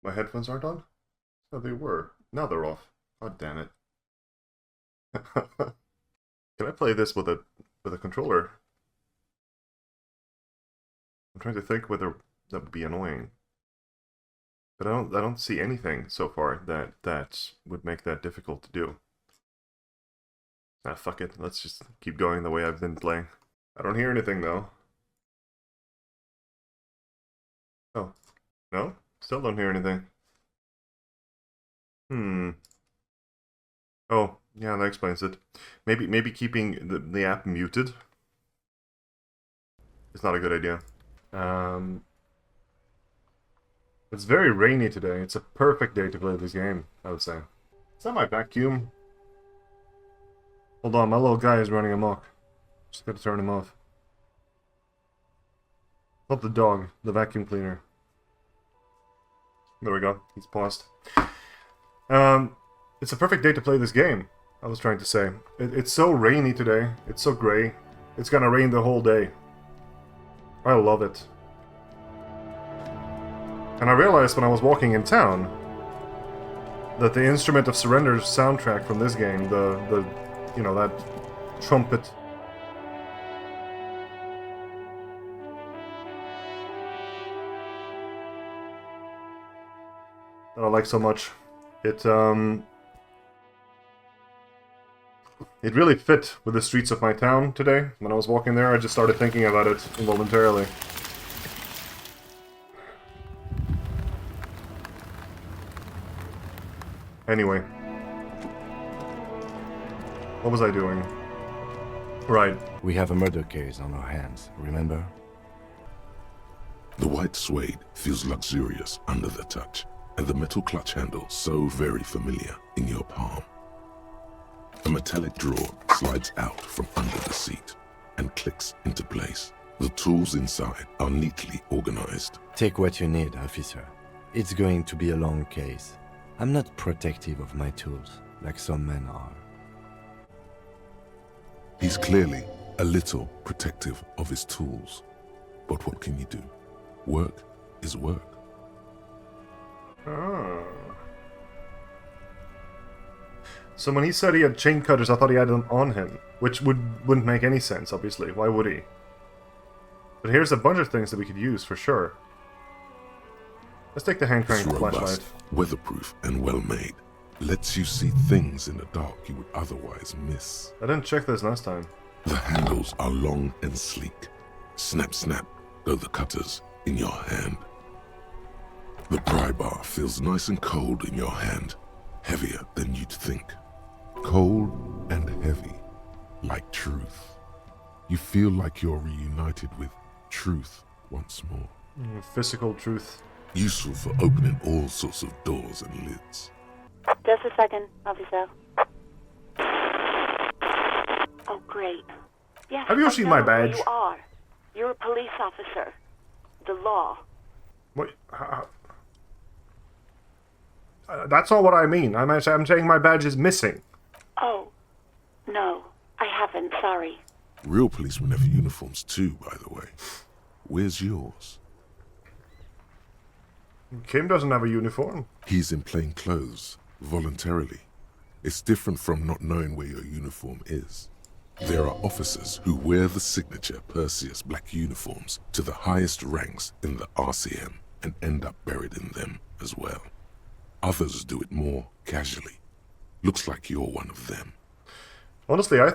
My headphones aren't on? Oh, they were. Now they're off. God damn it. Can I play this with a controller? I'm trying to think whether that would be annoying. But I don't see anything so far that would make that difficult to do. Ah, fuck it. Let's just keep going the way I've been playing. I don't hear anything though. Oh. No? Still don't hear anything. Oh, yeah, that explains it. Maybe keeping the app muted is not a good idea. It's very rainy today. It's a perfect day to play this game, I would say. Is that my vacuum? Hold on, my little guy is running amok. Just gotta turn him off. Not the dog, the vacuum cleaner. There we go, he's paused. It's a perfect day to play this game, I was trying to say. It's so rainy today, it's so grey. It's gonna rain the whole day. I love it. And I realized when I was walking in town that the Instrument of Surrender's soundtrack from this game, you know, that trumpet that I like so much, it really fit with the streets of my town today. When I was walking there, I just started thinking about it involuntarily. Anyway. What was I doing? Right. We have a murder case on our hands, remember? The white suede feels luxurious under the touch, and the metal clutch handle so very familiar in your palm. A metallic drawer slides out from under the seat and clicks into place. The tools inside are neatly organized. Take what you need, officer. It's going to be a long case. I'm not protective of my tools, like some men are. He's clearly a little protective of his tools. But what can you do? Work is work. Oh. So when he said he had chain cutters, I thought he had them on him, which wouldn't make any sense, obviously. Why would he? But here's a bunch of things that we could use, for sure. Let's take the hand crank flashlight. Robust, weatherproof, and well-made. Lets you see things in the dark you would otherwise miss. I didn't check this last time. The handles are long and sleek. Snap, snap, go the cutters in your hand. The pry bar feels nice and cold in your hand, heavier than you'd think. Cold and heavy, like truth. You feel like you're reunited with truth once more. Physical truth. Useful for opening all sorts of doors and lids. Just a second, officer. Oh, great. Yes, Have you seen my badge? You are. You're a police officer. The law. What? That's not what I mean. I'm saying my badge is missing. Oh, no. I haven't, sorry. Real policemen have uniforms too, by the way. Where's yours? Kim doesn't have a uniform. He's in plain clothes, voluntarily. It's different from not knowing where your uniform is. There are officers who wear the signature Perseus black uniforms to the highest ranks in the RCM and end up buried in them as well. Others do it more casually. Looks like you're one of them. Honestly, I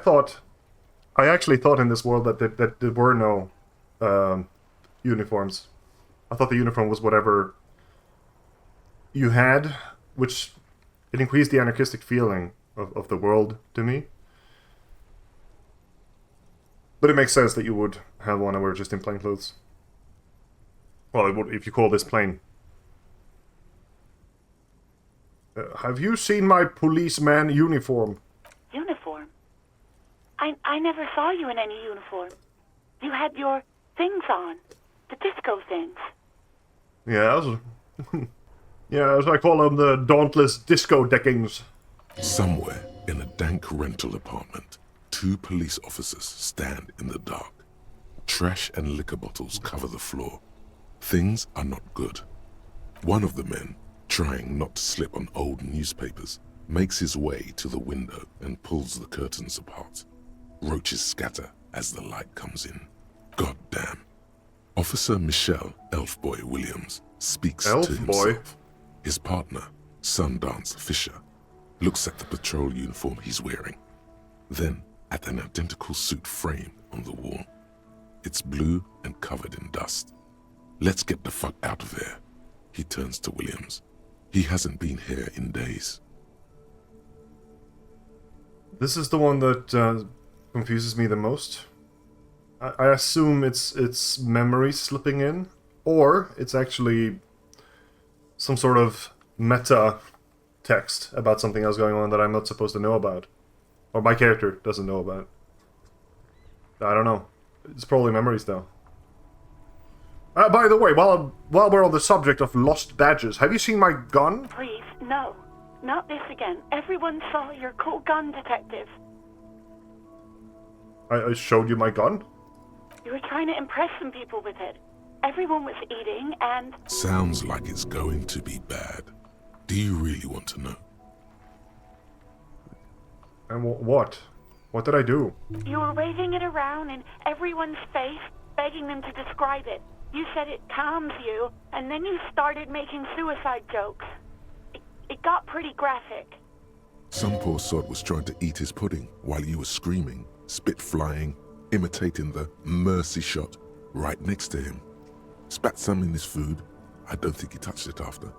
actually thought in this world that there were no uniforms. I thought the uniform was whatever you had, which it increased the anarchistic feeling of the world to me. But it makes sense that you would have one and we're just in plain clothes. Well, it would, if you call this plain. Have you seen my policeman uniform? Uniform? I never saw you in any uniform. You had your things on. The disco things. Yes. Yes, I call them the dauntless disco deckings. Somewhere in a dank rental apartment, two police officers stand in the dark. Trash and liquor bottles cover the floor. Things are not good. One of the men trying not to slip on old newspapers, makes his way to the window and pulls the curtains apart. Roaches scatter as the light comes in. God damn. Officer Michelle Elfboy Williams speaks to himself. His partner, Sundance Fisher, looks at the patrol uniform he's wearing, then at an identical suit frame on the wall. It's blue and covered in dust. Let's get the fuck out of here. He turns to Williams. He hasn't been here in days. This is the one that confuses me the most. I assume it's memory slipping in, or it's actually some sort of meta text about something else going on that I'm not supposed to know about. Or my character doesn't know about. I don't know. It's probably memories, though. By the way, while we're on the subject of lost badges, have you seen my gun? Please, no. Not this again. Everyone saw your cool gun, detective. I showed you my gun? You were trying to impress some people with it. Everyone was eating and... Sounds like it's going to be bad. Do you really want to know? And what? What did I do? You were waving it around in everyone's face, begging them to describe it. You said it calms you, and then you started making suicide jokes. It got pretty graphic. Some poor sod was trying to eat his pudding while you were screaming, spit flying, imitating the mercy shot right next to him. Spat some in his food. I don't think he touched it after.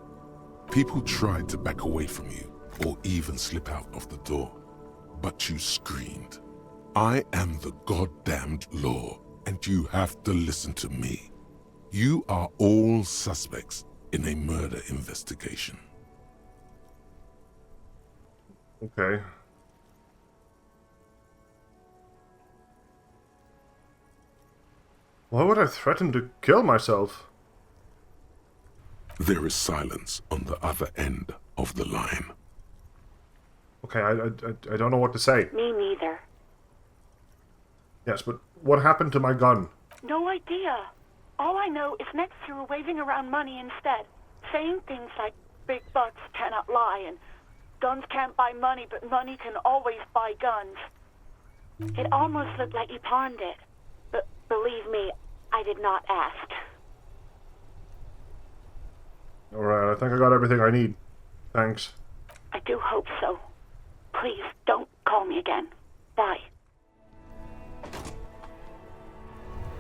People tried to back away from you, or even slip out of the door. But you screamed, "I am the goddamned law, and you have to listen to me. You are all suspects in a murder investigation." Okay. Why would I threaten to kill myself? There is silence on the other end of the line. Okay, I don't know what to say. Me neither. Yes, but what happened to my gun? No idea. All I know is next you were waving around money instead, saying things like big bucks cannot lie and guns can't buy money, but money can always buy guns. It almost looked like you pawned it, but believe me, I did not ask. Alright, I think I got everything I need. Thanks. I do hope so. Please don't call me again. Bye.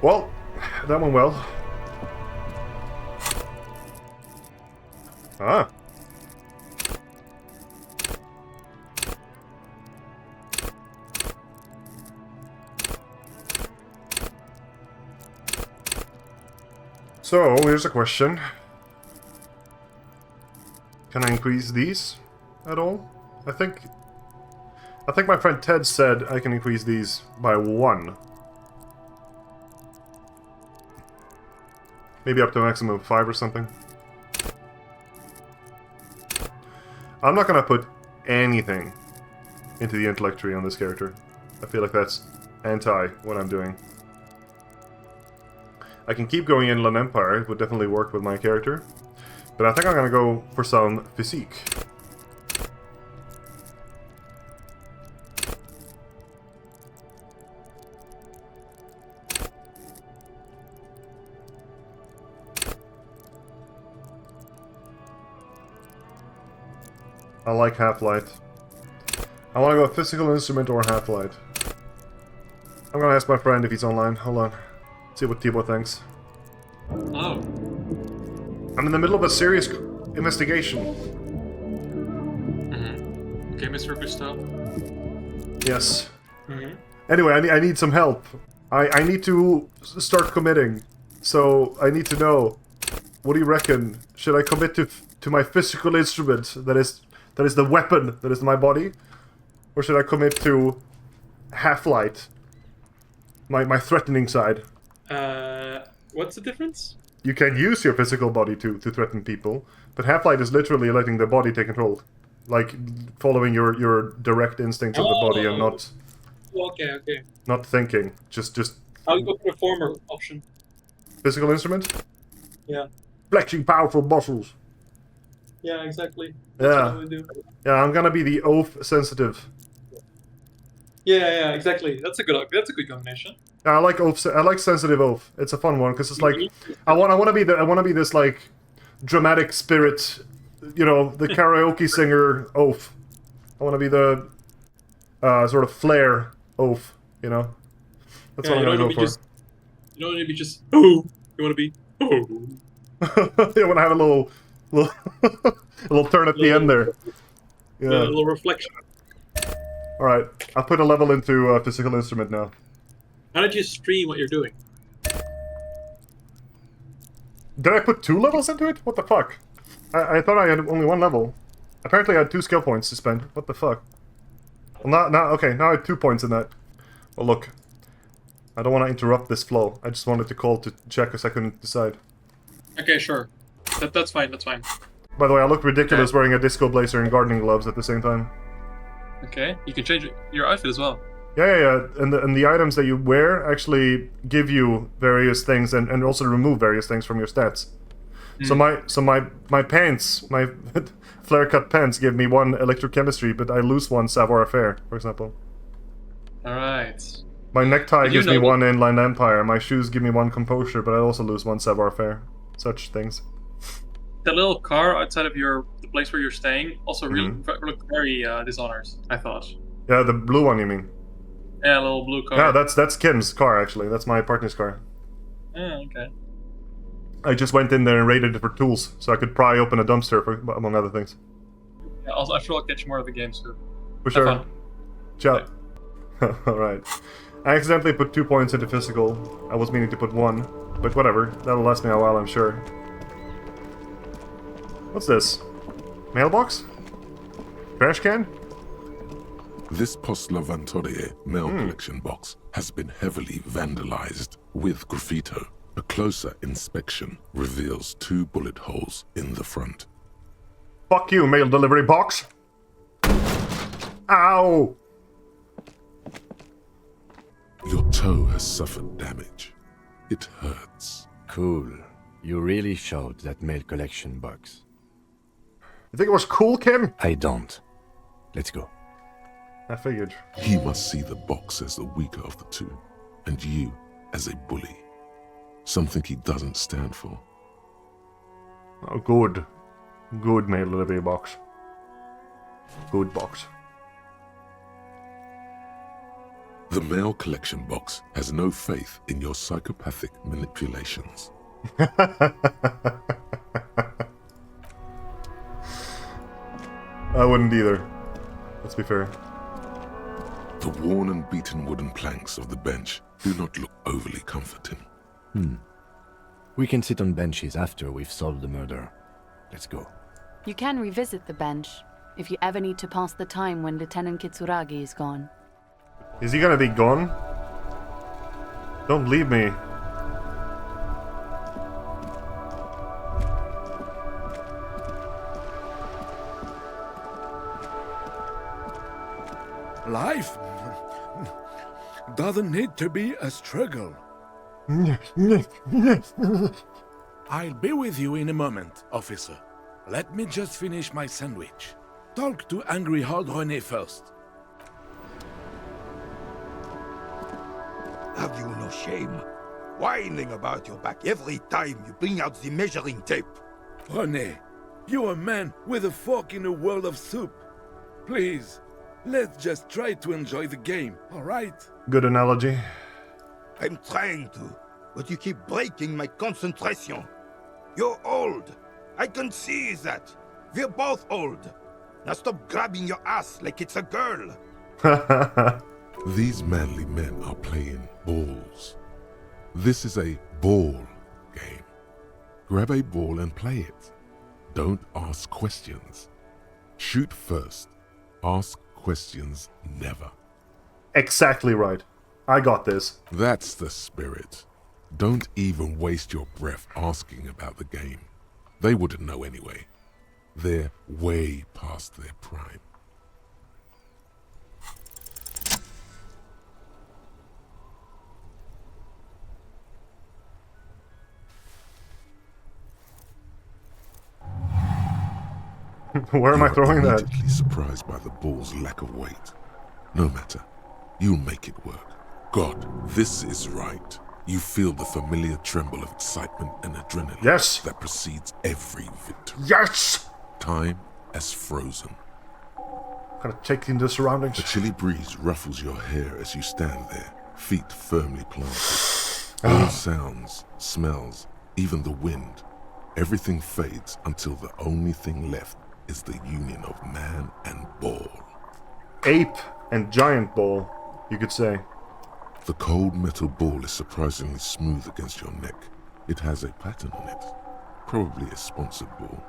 Well, that went well. Ah. So, here's a question. Can I increase these at all? I think my friend Ted said I can increase these by 1. Maybe up to a maximum of 5 or something. I'm not gonna put anything into the intellect tree on this character. I feel like that's anti what I'm doing. I can keep going Inland Empire, it would definitely work with my character. But I think I'm gonna go for some physique. I like half-light. I want to go physical instrument or half-light. I'm gonna ask my friend if he's online. Hold on. See what Tibo thinks. Oh. I'm in the middle of a serious investigation. Mm-hmm. Okay, Mr. Gustav. Yes. Mm-hmm. Anyway, I need some help. I need to start committing. So, I need to know. What do you reckon? Should I commit to my physical instrument that is the weapon that is my body? Or should I commit to half-light? My threatening side. What's the difference? You can use your physical body to threaten people, but half-light is literally letting the body take control. Like, following your direct instincts of the body and not... Okay. Not thinking. Just... I'll go for the former option. Physical instrument? Yeah. Flexing powerful muscles. Yeah, exactly. That's what I would do. Yeah, I'm gonna be the oath sensitive. Yeah, exactly. That's a good combination. Yeah, I like oath. I like sensitive oath. It's a fun one because it's like I want to be this like dramatic spirit, you know, the karaoke singer oath. I want to be the sort of flair oath. You know, that's what I'm gonna go for. You don't want to be just oh. You want to be oh. You want to have a little a little turn at the end there. Yeah, Yeah. a little reflection. All right, I'll put a level into physical instrument now. How did you stream what you're doing? Did I put 2 levels into it? What the fuck? I thought I had only 1 level. Apparently I had 2 skill points to spend. What the fuck? Well, okay, now I have 2 points in that. Well, look. I don't want to interrupt this flow. I just wanted to call to check because I couldn't decide. Okay, sure. That's fine. That's fine. By the way, I look ridiculous wearing a disco blazer and gardening gloves at the same time. Okay, you can change your outfit as well. Yeah. And the items that you wear actually give you various things and also remove various things from your stats. So my pants, my flare cut pants give me 1 electrochemistry, but I lose 1 savoir-faire, for example. Alright. My necktie gives me 1 inland empire. My shoes give me 1 composure, but I also lose 1 savoir-faire. Such things. The little car outside of the place where you're staying also looked very dishonest, I thought. Yeah, the blue one, you mean? Yeah, a little blue car. Yeah, that's Kim's car, actually. That's my partner's car. Yeah, okay. I just went in there and raided it for tools, so I could pry open a dumpster, among other things. Yeah, also, I feel like catch more of the game soon. For sure. Have fun. Ciao. Alright. I accidentally put 2 points into physical. I was meaning to put 1. But whatever. That'll last me a while, I'm sure. What's this? Mailbox? Trash can? This Post Lavantorie mail collection box has been heavily vandalized with graffito. A closer inspection reveals 2 bullet holes in the front. Fuck you, mail delivery box! Ow! Your toe has suffered damage. It hurts. Cool. You really showed that mail collection box. You think it was cool, Kim? I don't. Let's go. I figured. He must see the box as the weaker of the 2, and you as a bully. Something he doesn't stand for. Oh, good. Good mail delivery box. Good box. The mail collection box has no faith in your psychopathic manipulations. I wouldn't either. Let's be fair. The worn and beaten wooden planks of the bench do not look overly comforting. We can sit on benches after we've solved the murder. Let's go. You can revisit the bench if you ever need to pass the time when Lieutenant Kitsuragi is gone. Is he gonna be gone? Don't leave me. Life doesn't need to be a struggle. I'll be with you in a moment, officer. Let me just finish my sandwich. Talk to Angry Hard René first. Have you no shame? Whining about your back every time you bring out the measuring tape. René, you're a man with a fork in a world of soup. Please, let's just try to enjoy the game, alright? Good analogy. I'm trying to, but you keep breaking my concentration. You're old. I can see that. We're both old. Now stop grabbing your ass like it's a girl. These manly men are playing balls. This is a ball game. Grab a ball and play it. Don't ask questions. Shoot first. Ask questions never. Exactly right. I got this. That's the spirit. Don't even waste your breath asking about the game. They wouldn't know anyway. They're way past their prime. Where am I throwing that? Immediately surprised by the ball's lack of weight. No matter. You'll make it work. God, this is right. You feel the familiar tremble of excitement and adrenaline Yes. that precedes every victory. Yes! Time has frozen. Gotta take in the surroundings. A chilly breeze ruffles your hair as you stand there, feet firmly planted. All sounds, smells, even the wind. Everything fades until the only thing left is the union of man and ball. Ape and giant ball, you could say. The cold metal ball is surprisingly smooth against your neck. It has a pattern on it, probably a sponsored ball.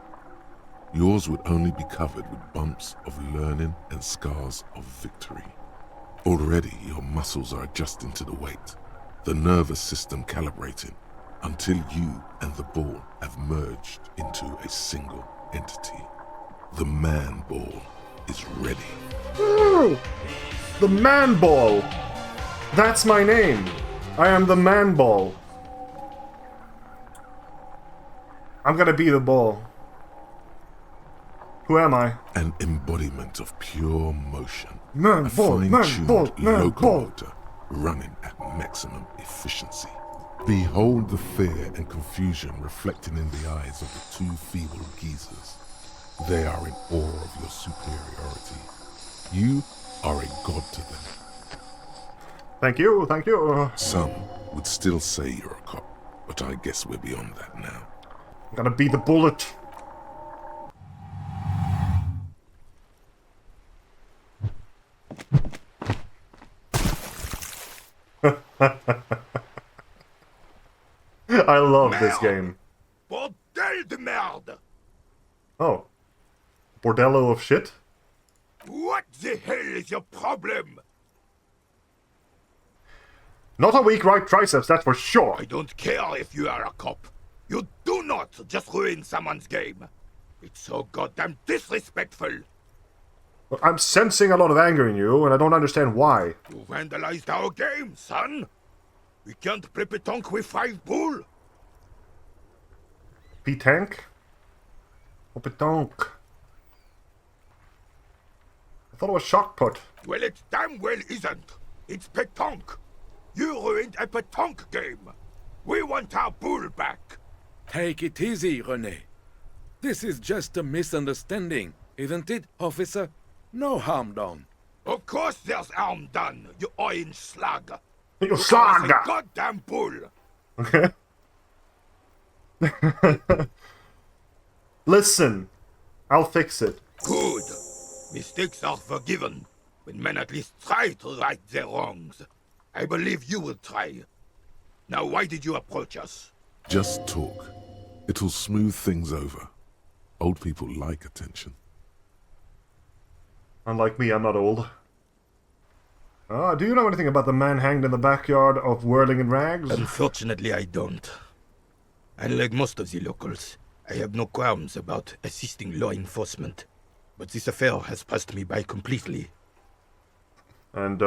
Yours would only be covered with bumps of learning and scars of victory. Already your muscles are adjusting to the weight, the nervous system calibrating, until you and the ball have merged into a single entity. The Manball is ready. Ooh, the Manball! That's my name! I am the Manball. I'm gonna be the ball. Who am I? An embodiment of pure motion. a Manball, fine-tuned Manball, Manball. locomotor running at maximum efficiency. Behold the fear and confusion reflecting in the eyes of the two feeble geezers. They are in awe of your superiority. You are a god to them. Thank you, thank you. Some would still say you're a cop, but I guess we're beyond that now. I'm gonna be the bullet. I love this game. Bordel de merde! Oh. Bordello of shit? What the hell is your problem? Not a weak right triceps, that's for sure. I don't care if you are a cop. You do not just ruin someone's game. It's so goddamn disrespectful. I'm sensing a lot of anger in you, and I don't understand why. You vandalized our game, son. We can't play pétanque with 5 bull. P-tank? Or pétanque? I thought it was shot put. Well, it damn well isn't. It's pétanque. You ruined a pétanque game. We want our bull back. Take it easy, René. This is just a misunderstanding, isn't it, officer? No harm done. Of course there's harm done, you orange slug. You That was slug! a goddamn bull. Okay. Listen, I'll fix it. Good. Mistakes are forgiven when men at least try to right their wrongs. I believe you will try. Now, why did you approach us? Just talk. It'll smooth things over. Old people like attention. Unlike me, I'm not old. Do you know anything about the man hanged in the backyard of Whirling in Rags? Unfortunately, I don't. Unlike most of the locals, I have no qualms about assisting law enforcement. But this affair has passed me by completely. And,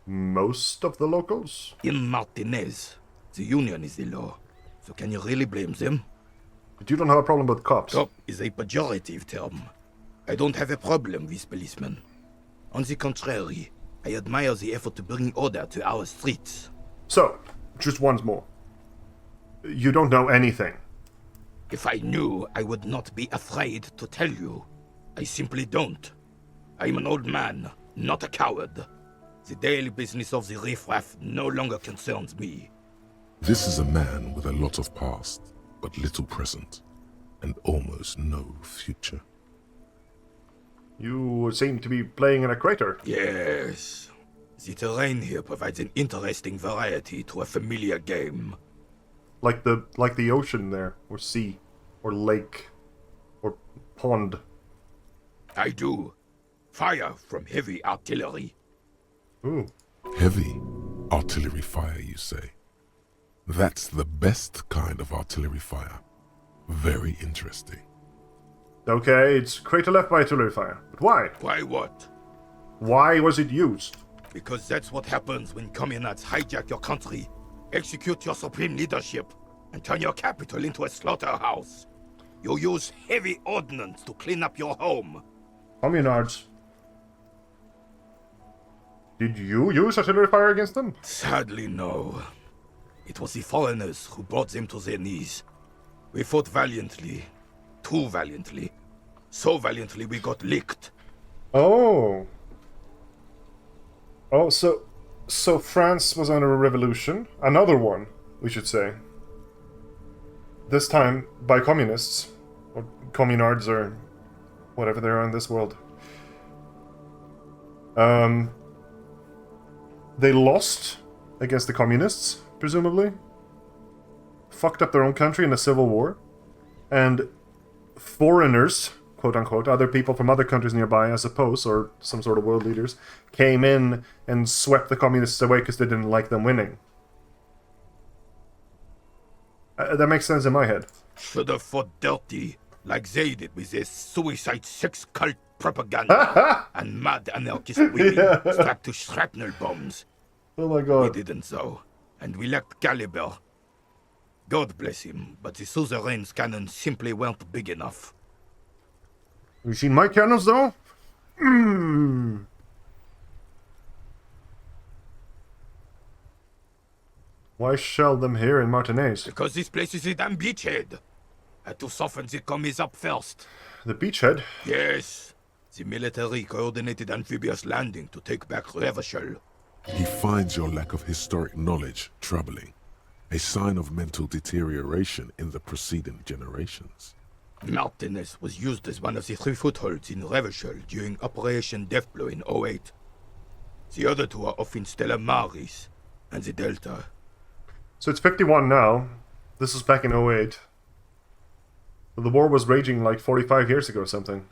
most of the locals? In Martinez, the union is the law. So can you really blame them? But you don't have a problem with cops. Cop is a pejorative term. I don't have a problem with policemen. On the contrary, I admire the effort to bring order to our streets. So, just once more. You don't know anything. If I knew, I would not be afraid to tell you. I simply don't. I'm an old man, not a coward. The daily business of the riffraff no longer concerns me. This is a man with a lot of past, but little present, and almost no future. You seem to be playing in a crater. Yes. The terrain here provides an interesting variety to a familiar game. Like the ocean there, or sea, or lake, or pond. I do. Fire from heavy artillery. Ooh. Heavy artillery fire, you say? That's the best kind of artillery fire. Very interesting. Okay, it's crater left by artillery fire. But why? Why what? Why was it used? Because that's what happens when communards hijack your country, execute your supreme leadership, and turn your capital into a slaughterhouse. You use heavy ordnance to clean up your home. Communards. Did you use artillery fire against them? Sadly, no. It was the foreigners who brought them to their knees. We fought valiantly. Too valiantly. So valiantly we got licked. Oh. Oh, so France was under a revolution. Another one, we should say. This time by communists. Or communards, or whatever they are in this world. They lost against the communists, presumably. Fucked up their own country in a civil war. And foreigners, quote-unquote, other people from other countries nearby, I suppose, or some sort of world leaders, came in and swept the communists away because they didn't like them winning. That makes sense in my head. Should have fought dirty, like they did with their suicide sex cult propaganda and mad anarchist women strapped to shrapnel bombs. Oh my god. We didn't though, and we lacked caliber. God bless him, but the suzerain's cannons simply weren't big enough. Have you seen my cannons though? Why shell them here in Martinez? Because this place is a damn beachhead. Had to soften the commies up first. The beachhead? Yes. The military coordinated amphibious landing to take back Revachol. He finds your lack of historic knowledge troubling, a sign of mental deterioration in the preceding generations. Martinez was used as one of the 3 footholds in Revachol during Operation Deathblow in 08. The other 2 are off in Stella Maris and the Delta. So it's 51 now. This was back in 08. The war was raging like 45 years ago or something.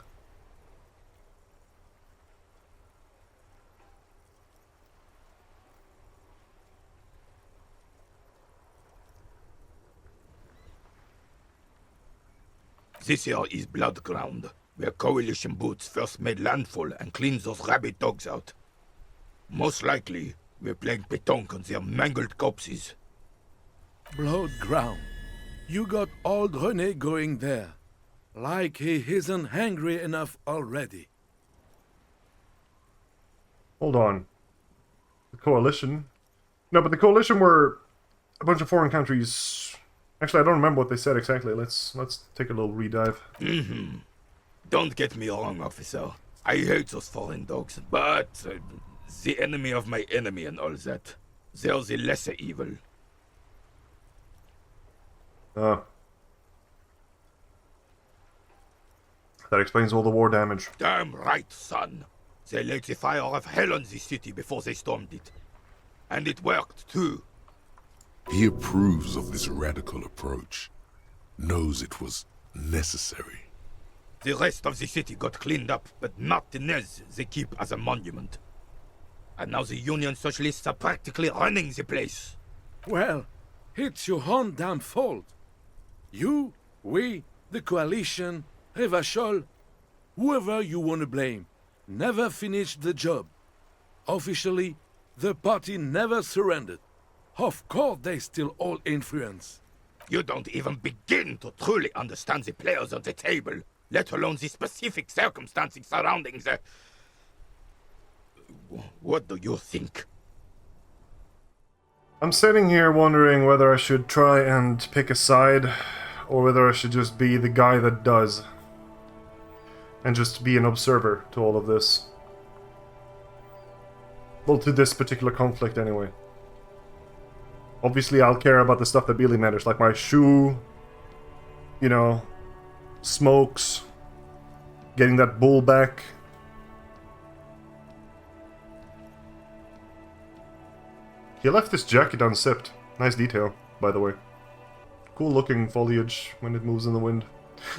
This here is Blood Ground, where coalition boots first made landfall and cleaned those rabid dogs out. Most likely, we're playing pétanque on their mangled corpses. Blood ground. You got old René going there. Like he isn't hungry enough already. Hold on. The coalition? No, but the coalition were a bunch of foreign countries. Actually, I don't remember what they said exactly. Let's take a little redive. Don't get me wrong, officer. I hate those foreign dogs, but the enemy of my enemy and all that. They're the lesser evil. Oh. That explains all the war damage. Damn right, son. They lit the fire of hell on the city before they stormed it. And it worked, too. He approves of this radical approach, knows it was necessary. The rest of the city got cleaned up, but Martinez they keep as a monument. And now the Union Socialists are practically running the place. Well, it's your own damn fault. You, we, the coalition, Revachol, whoever you want to blame, never finished the job. Officially, the party never surrendered. Of course they still all influence. You don't even begin to truly understand the players on the table, let alone the specific circumstances surrounding the... What do you think? I'm sitting here wondering whether I should try and pick a side, or whether I should just be the guy that does. And just be an observer to all of this. Well, to this particular conflict anyway. Obviously I'll care about the stuff that really matters, like my shoe, you know, smokes, getting that bull back. He left his jacket unzipped. Nice detail, by the way. Cool looking foliage when it moves in the wind.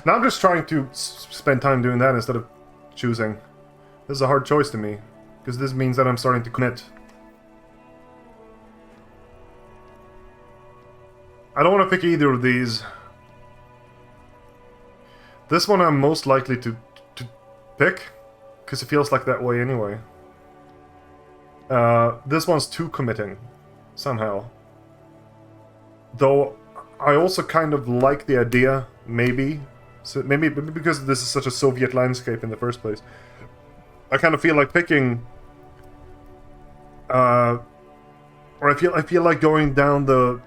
Now I'm just trying to spend time doing that instead of choosing. This is a hard choice to me, because this means that I'm starting to commit. I don't want to pick either of these. This one I'm most likely to pick, because it feels like that way anyway. This one's too committing, somehow. Though, I also kind of like the idea, maybe, So maybe because this is such a Soviet landscape in the first place, I kind of feel like picking, or I feel like going down the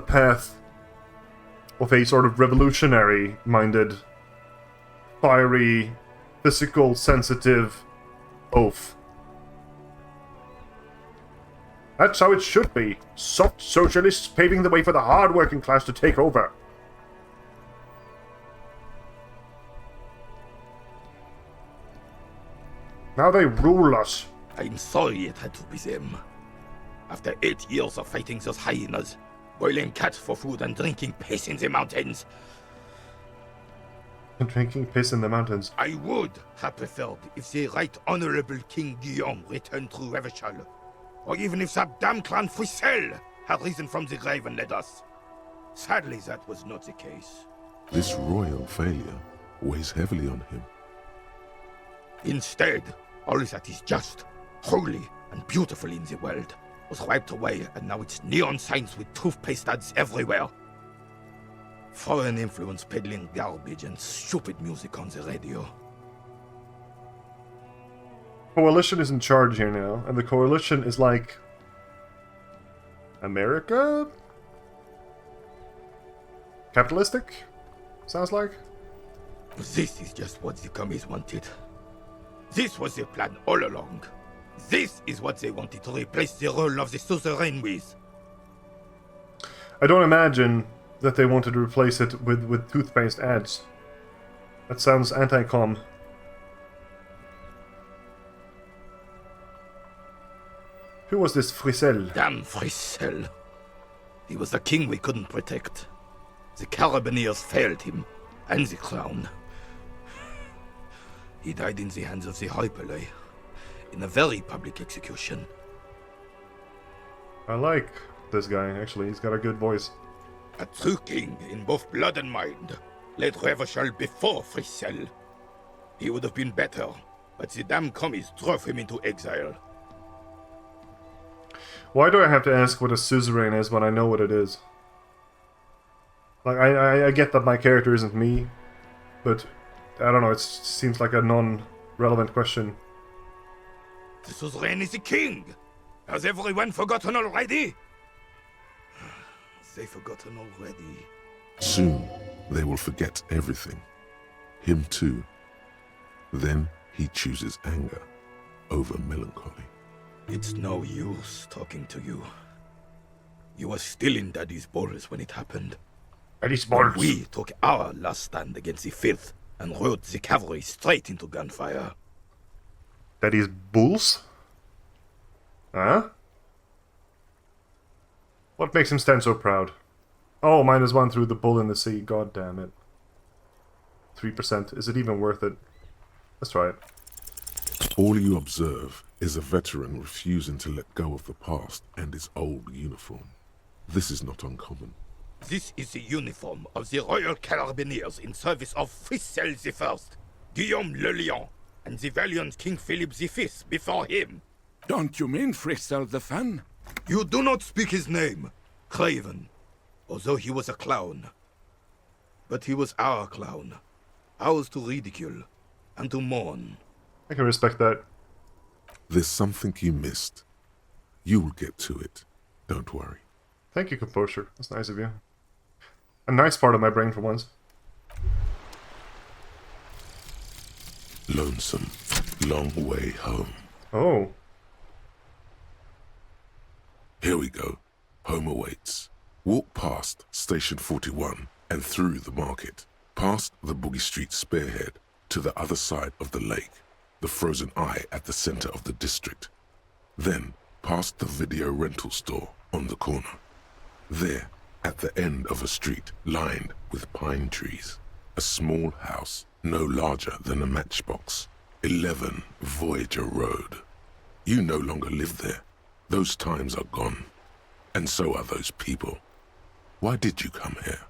path of a sort of revolutionary-minded, fiery, physical, sensitive oaf. That's how it should be. Soft socialists paving the way for the hard-working class to take over. Now they rule us. I'm sorry it had to be them. After 8 years of fighting those hyenas, boiling cats for food and drinking piss in the mountains, And drinking piss in the mountains. I would have preferred if the Right Honorable King Guillaume returned through Revachol, or even if that damn clan Frissel had risen from the grave and led us. Sadly, that was not the case. This royal failure weighs heavily on him. Instead, all that is just, holy, and beautiful in the world was wiped away, and now it's neon signs with toothpaste ads everywhere. Foreign influence peddling garbage and stupid music on the radio. Coalition is in charge here now, and the coalition is like... America? Capitalistic? Sounds like? This is just what the commies wanted. This was their plan all along. This is what they wanted to replace the role of the suzerain with. I don't imagine that they wanted to replace it with toothpaste ads. That sounds anti-com. Who was this Frissel? Damn Frissel. He was the king we couldn't protect. The Carabineers failed him, and the crown. He died in the hands of the Hyperlay, in a very public execution. I like this guy, actually. He's got a good voice. A true king in both blood and mind led Revachol before Frissel. He would have been better, but the damn commies drove him into exile. Why do I have to ask what a suzerain is when I know what it is? Like, I get that my character isn't me, but I don't know, it seems like a non-relevant question. The suzerain is the king! Has everyone forgotten already? They've forgotten already. Soon, they will forget everything. Him too. Then he chooses anger over melancholy. It's no use talking to you. You were still in Daddy's balls when it happened. Daddy's balls? We took our last stand against the Filth and rode the cavalry straight into gunfire. Daddy's bulls? Huh? What makes him stand so proud? Oh, -1 through the bull in the sea. God damn it. 3%. Is it even worth it? Let's try it. All you observe is a veteran refusing to let go of the past and his old uniform. This is not uncommon. This is the uniform of the Royal Carabineers in service of Frissel I, Guillaume le Lion, and the valiant King Philip V before him. Don't you mean Frissel the Fan? You do not speak his name, Craven, although he was a clown. But he was our clown, ours to ridicule and to mourn. I can respect that. There's something you missed. You will get to it. Don't worry. Thank you, Composure. That's nice of you. A nice part of my brain for once. Lonesome. Long way home. Oh. Here we go. Home awaits. Walk past Station 41 and through the market, past the Boogie Street spearhead to the other side of the lake, the frozen eye at the center of the district. Then past the video rental store on the corner. There, at the end of a street lined with pine trees, a small house no larger than a matchbox. 11 Voyager Road. You no longer live there. Those times are gone. And so are those people. Why did you come here?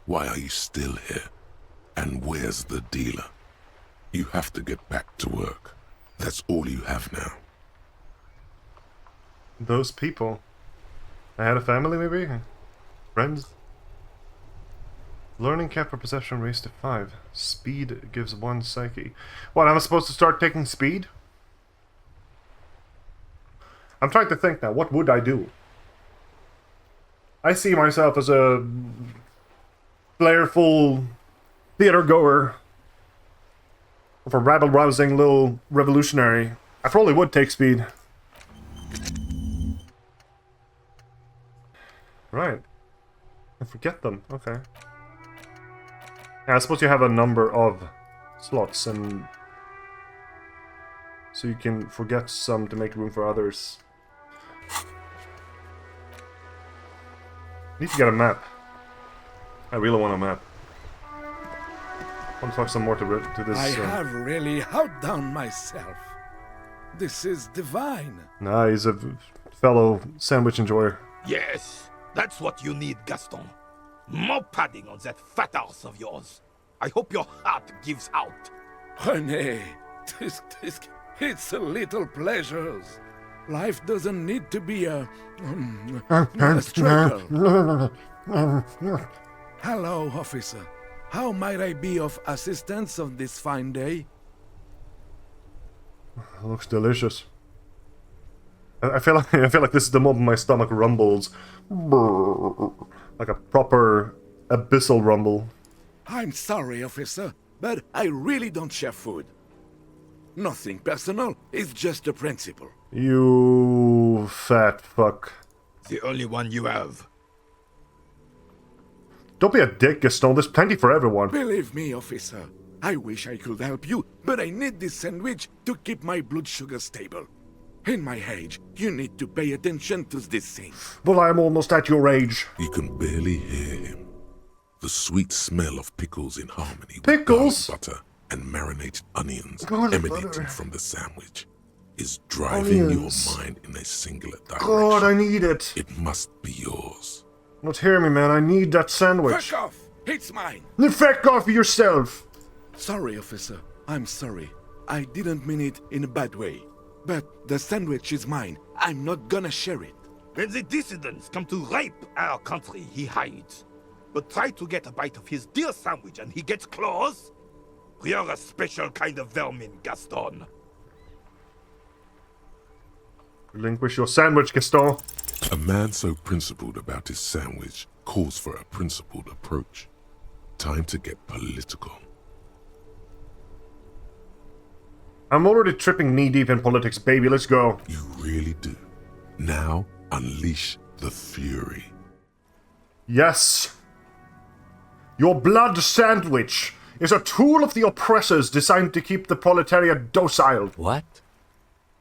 Why are you still here? And where's the dealer? You have to get back to work. That's all you have now. Those people. I had a family, maybe? Friends? Learning cap for possession raised to 5. Speed gives 1 psyche. What, am I supposed to start taking speed? I'm trying to think now, what would I do? I see myself as a playerful theater goer of a rabble-rousing little revolutionary. I probably would take speed. Right. I forget them, okay. Yeah, I suppose you have a number of slots, and so you can forget some to make room for others. Need to get a map. I really want a map. I want to talk some more to this. I have really outdone myself. This is divine. Nah, he's a fellow sandwich enjoyer. Yes, that's what you need, Gaston. More padding on that fat arse of yours. I hope your heart gives out. René, it's a little pleasures. Life doesn't need to be a struggle. Hello, officer. How might I be of assistance on this fine day? Looks delicious. I feel like this is the moment my stomach rumbles, like a proper abyssal rumble. I'm sorry, officer, but I really don't share food. Nothing personal, it's just a principle. You fat fuck. The only one you have. Don't be a dick, Gaston. There's plenty for everyone. Believe me, officer. I wish I could help you, but I need this sandwich to keep my blood sugar stable. In my age, you need to pay attention to this thing. Well, I'm almost at your age. You can barely hear him. The sweet smell of pickles in harmony Pickles? with garlic butter and marinated onions Garlic emanating butter. from the sandwich is driving Onions. your mind in a singular direction. God, I need it. It must be yours. Not hear me, man. I need that sandwich. Fuck off! It's mine! Then fuck off yourself. Sorry, officer. I'm sorry. I didn't mean it in a bad way. But the sandwich is mine. I'm not gonna share it. When the dissidents come to rape our country, he hides. But try to get a bite of his dear sandwich and he gets claws? You're a special kind of vermin, Gaston. Relinquish your sandwich, Gaston. A man so principled about his sandwich calls for a principled approach. Time to get political. I'm already tripping knee-deep in politics, baby. Let's go. You really do. Now, unleash the fury. Yes. Your blood sandwich is a tool of the oppressors designed to keep the proletariat docile. What?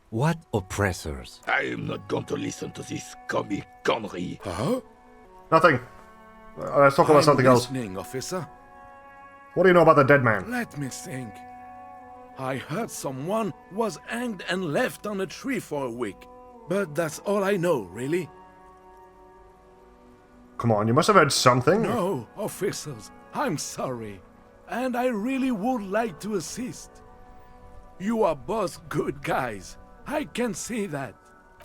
What oppressors? I am not going to listen to this comic gunnery. Huh? Nothing. Let's talk about something else. Listening, officer. What do you know about the dead man? Let me think. I heard someone was hanged and left on a tree for a week. But that's all I know, really. Come on, you must have heard something. No, officers, I'm sorry. And I really would like to assist. You are both good guys. I can see that.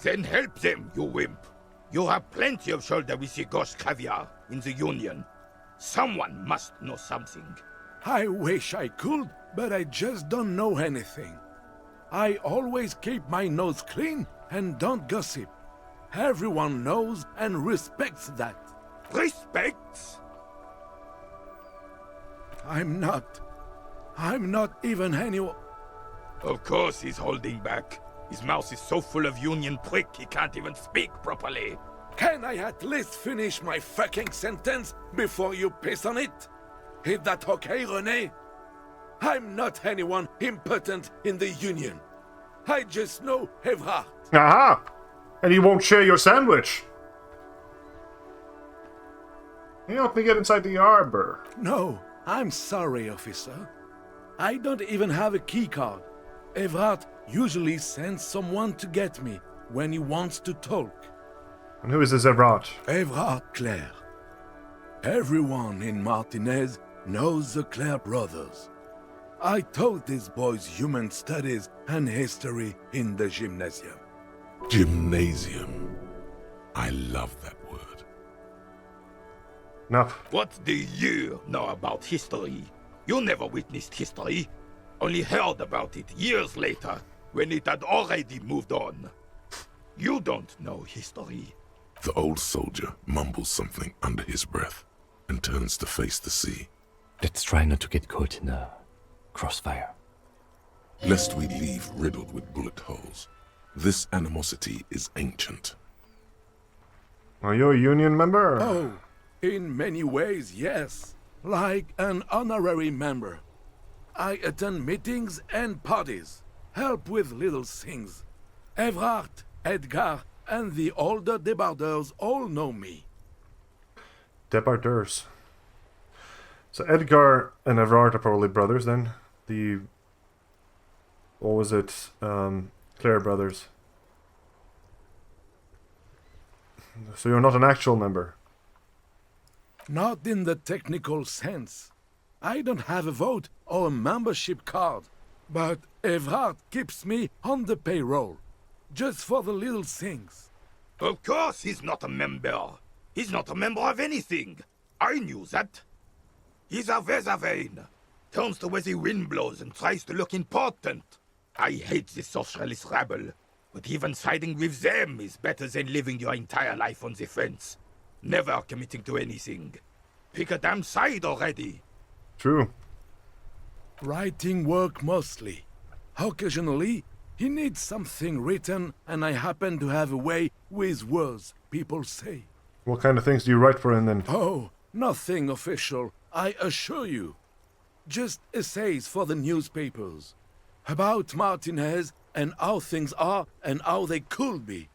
Then help them, you wimp. You have plenty of shoulder with the ghost caviar in the Union. Someone must know something. I wish I could, but I just don't know anything. I always keep my nose clean and don't gossip. Everyone knows and respects that. Respect? I'm not even anyone. Of course he's holding back. His mouth is so full of Union prick he can't even speak properly. Can I at least finish my fucking sentence before you piss on it? Is that okay, René? I'm not anyone important in the Union. I just know Evrard. Aha! And you won't share your sandwich. You help me get inside the arbor. No, I'm sorry, officer. I don't even have a key card. Evrard usually sends someone to get me when he wants to talk. And who is this Evrard? Evrard Claire. Everyone in Martinez knows the Claire brothers. I taught these boys human studies and history in the gymnasium. Gymnasium. I love that word. Enough. What do you know about history? You never witnessed history. Only heard about it years later, when it had already moved on. You don't know history. The old soldier mumbles something under his breath and turns to face the sea. Let's try not to get caught in a crossfire. Lest we leave riddled with bullet holes. This animosity is ancient. Are you a union member? Oh, in many ways, yes. Like an honorary member. I attend meetings and parties, help with little things. Everard, Edgar, and the older debardeurs all know me. Debardeurs. So Edgar and Everard are probably brothers then. What was it? Clare brothers. So you're not an actual member? Not in the technical sense. I don't have a vote or a membership card, but Everard keeps me on the payroll, just for the little things. Of course he's not a member. He's not a member of anything. I knew that. He's a Weservein. Turns to where the wind blows and tries to look important. I hate this socialist rabble, but even siding with them is better than living your entire life on the fence. Never committing to anything. Pick a damn side already. True. Writing work mostly. Occasionally, he needs something written, and I happen to have a way with words, people say. What kind of things do you write for him then? Oh, nothing official, I assure you. Just essays for the newspapers. About Martinez and how things are and how they could be.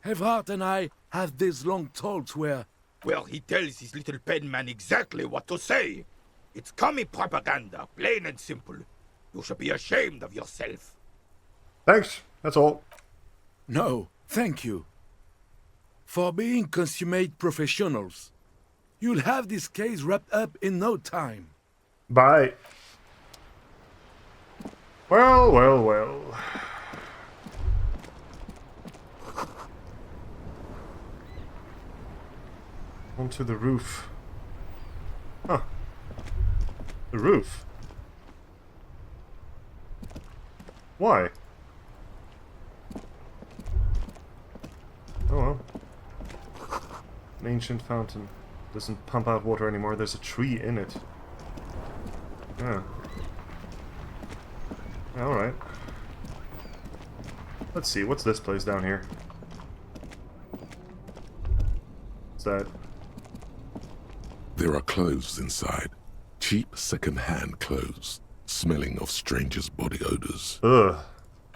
Everard and I have these long talks where... Well, he tells his little pen man exactly what to say. It's commie propaganda, plain and simple. You should be ashamed of yourself. Thanks, that's all. No, thank you. For being consummate professionals. You'll have this case wrapped up in no time. Bye. Well, well, well. Onto the roof. Huh. The roof? Why? Oh well. An ancient fountain. Doesn't pump out water anymore. There's a tree in it. Yeah. Alright. Let's see, what's this place down here? What's that? There are clothes inside. Cheap second-hand clothes, smelling of strangers' body odors. Ugh.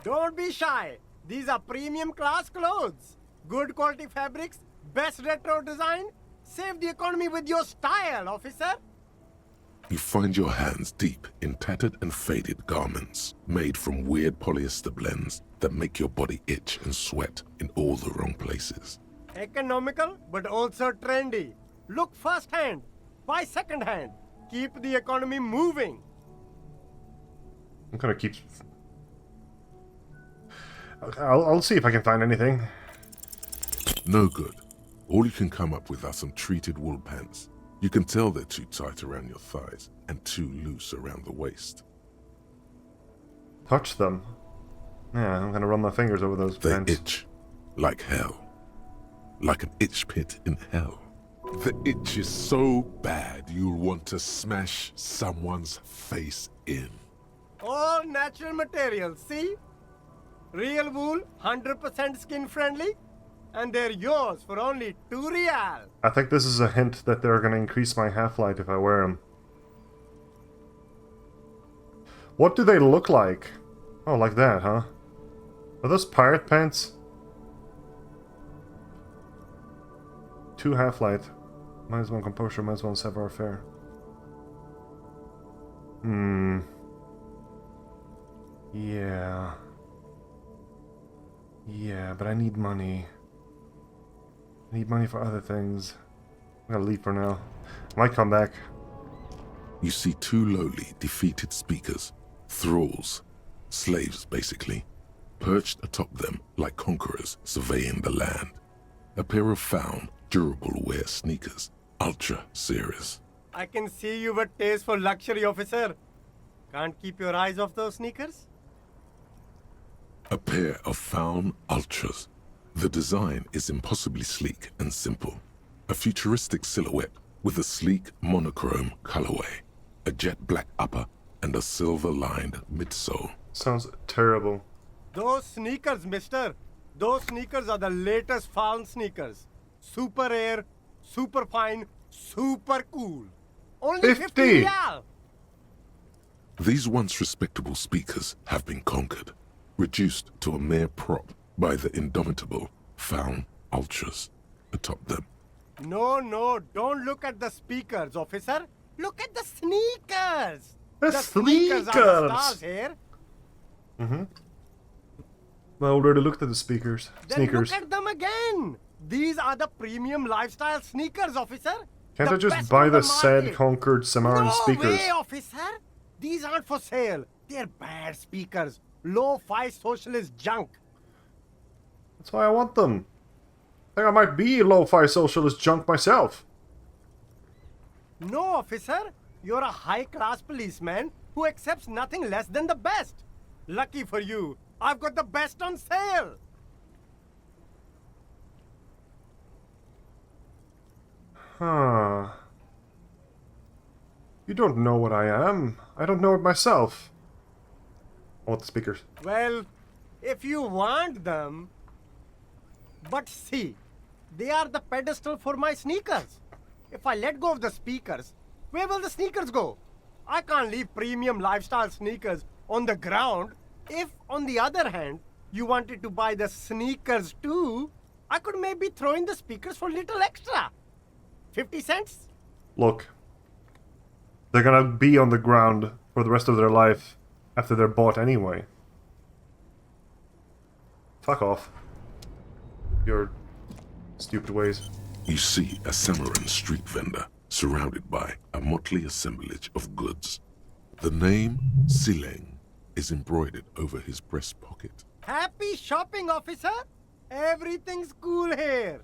Don't be shy. These are premium class clothes. Good quality fabrics, best retro design. Save the economy with your style, officer. You find your hands deep in tattered and faded garments, made from weird polyester blends that make your body itch and sweat in all the wrong places. Economical, but also trendy. Look first-hand, buy second-hand. Keep the economy moving. I'm gonna keep... I'll see if I can find anything. No good. All you can come up with are some treated wool pants. You can tell they're too tight around your thighs and too loose around the waist. Touch them. Yeah, I'm gonna run my fingers over those They pants. itch like hell. Like an itch pit in hell. The itch is so bad you'll want to smash someone's face in. All natural materials, see? Real wool, 100% skin-friendly. And they're yours for only 2 real. I think this is a hint that they're gonna increase my half-life if I wear them. What do they look like? Oh, like that, huh? Are those pirate pants? 2 half-life. Minus 1 composure, minus 1 savoir-faire. Yeah. Yeah, but I need money. I need money for other things. I'm gonna leave for now. I might come back. You see 2 lowly, defeated speakers, thralls, slaves basically, perched atop them like conquerors surveying the land. A pair of found, durable wear sneakers Ultra series. I can see you with taste for luxury, officer. Can't keep your eyes off those sneakers? A pair of Faun Ultras. The design is impossibly sleek and simple. A futuristic silhouette with a sleek monochrome colorway, a jet black upper, and a silver-lined midsole. Sounds terrible. Those sneakers, mister. Those sneakers are the latest Faun sneakers. Super air, super fine, super cool. Only 50 real. These once respectable speakers have been conquered, reduced to a mere prop by the indomitable Faun Ultras atop them. No, don't look at the speakers, officer. Look at the sneakers. The sneakers are the stars here. Well, already looked at the speakers. Then Sneakers. look at them again. These are the premium lifestyle sneakers, officer. Can't The I just best buy on the the said market. conquered Samaran No speakers? way, officer. These aren't for sale. They're bad speakers. Low-fi socialist junk. That's why I want them. I think I might be lo-fi socialist junk myself. No, officer. You're a high-class policeman who accepts nothing less than the best. Lucky for you, I've got the best on sale. Huh. You don't know what I am. I don't know it myself. I want the speakers. Well, if you want them... But see, they are the pedestal for my sneakers. If I let go of the speakers, where will the sneakers go? I can't leave premium lifestyle sneakers on the ground. If, on the other hand, you wanted to buy the sneakers too, I could maybe throw in the speakers for little extra. 50 cents? Look. They're gonna be on the ground for the rest of their life after they're bought anyway. Fuck off. Your stupid ways. You see a Samaran street vendor surrounded by a motley assemblage of goods. The name Sileng is embroidered over his breast pocket. Happy shopping, officer! Everything's cool here.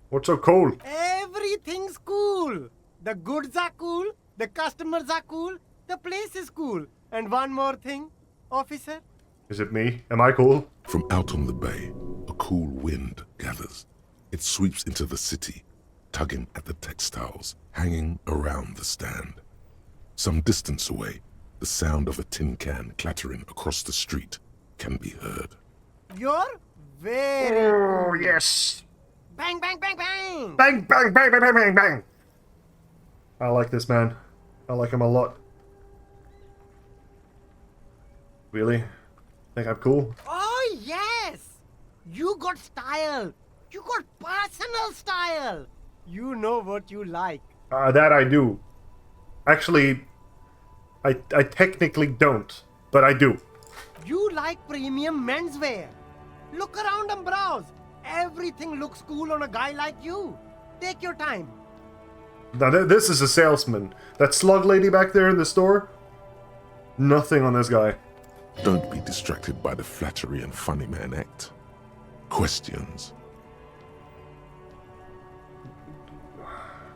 What's so cool? Everything's cool. The goods are cool, the customers are cool, the place is cool. And one more thing, officer. Is it me? Am I cool? From out on the bay, a cool wind gathers. It sweeps into the city, tugging at the textiles hanging around the stand. Some distance away, the sound of a tin can clattering across the street can be heard. You're very Oh, cool. yes! Bang, bang, bang, bang! Bang, bang, bang, bang, bang, bang, bang! I like this man. I like him a lot. Really? Think I'm cool? Oh, yes! You got style. You got personal style. You know what you like. That I do. Actually, I technically don't, but I do. You like premium menswear. Look around and browse. Everything looks cool on a guy like you. Take your time. Now, this is a salesman. That slug lady back there in the store? Nothing on this guy. Don't be distracted by the flattery and funny man act. Questions.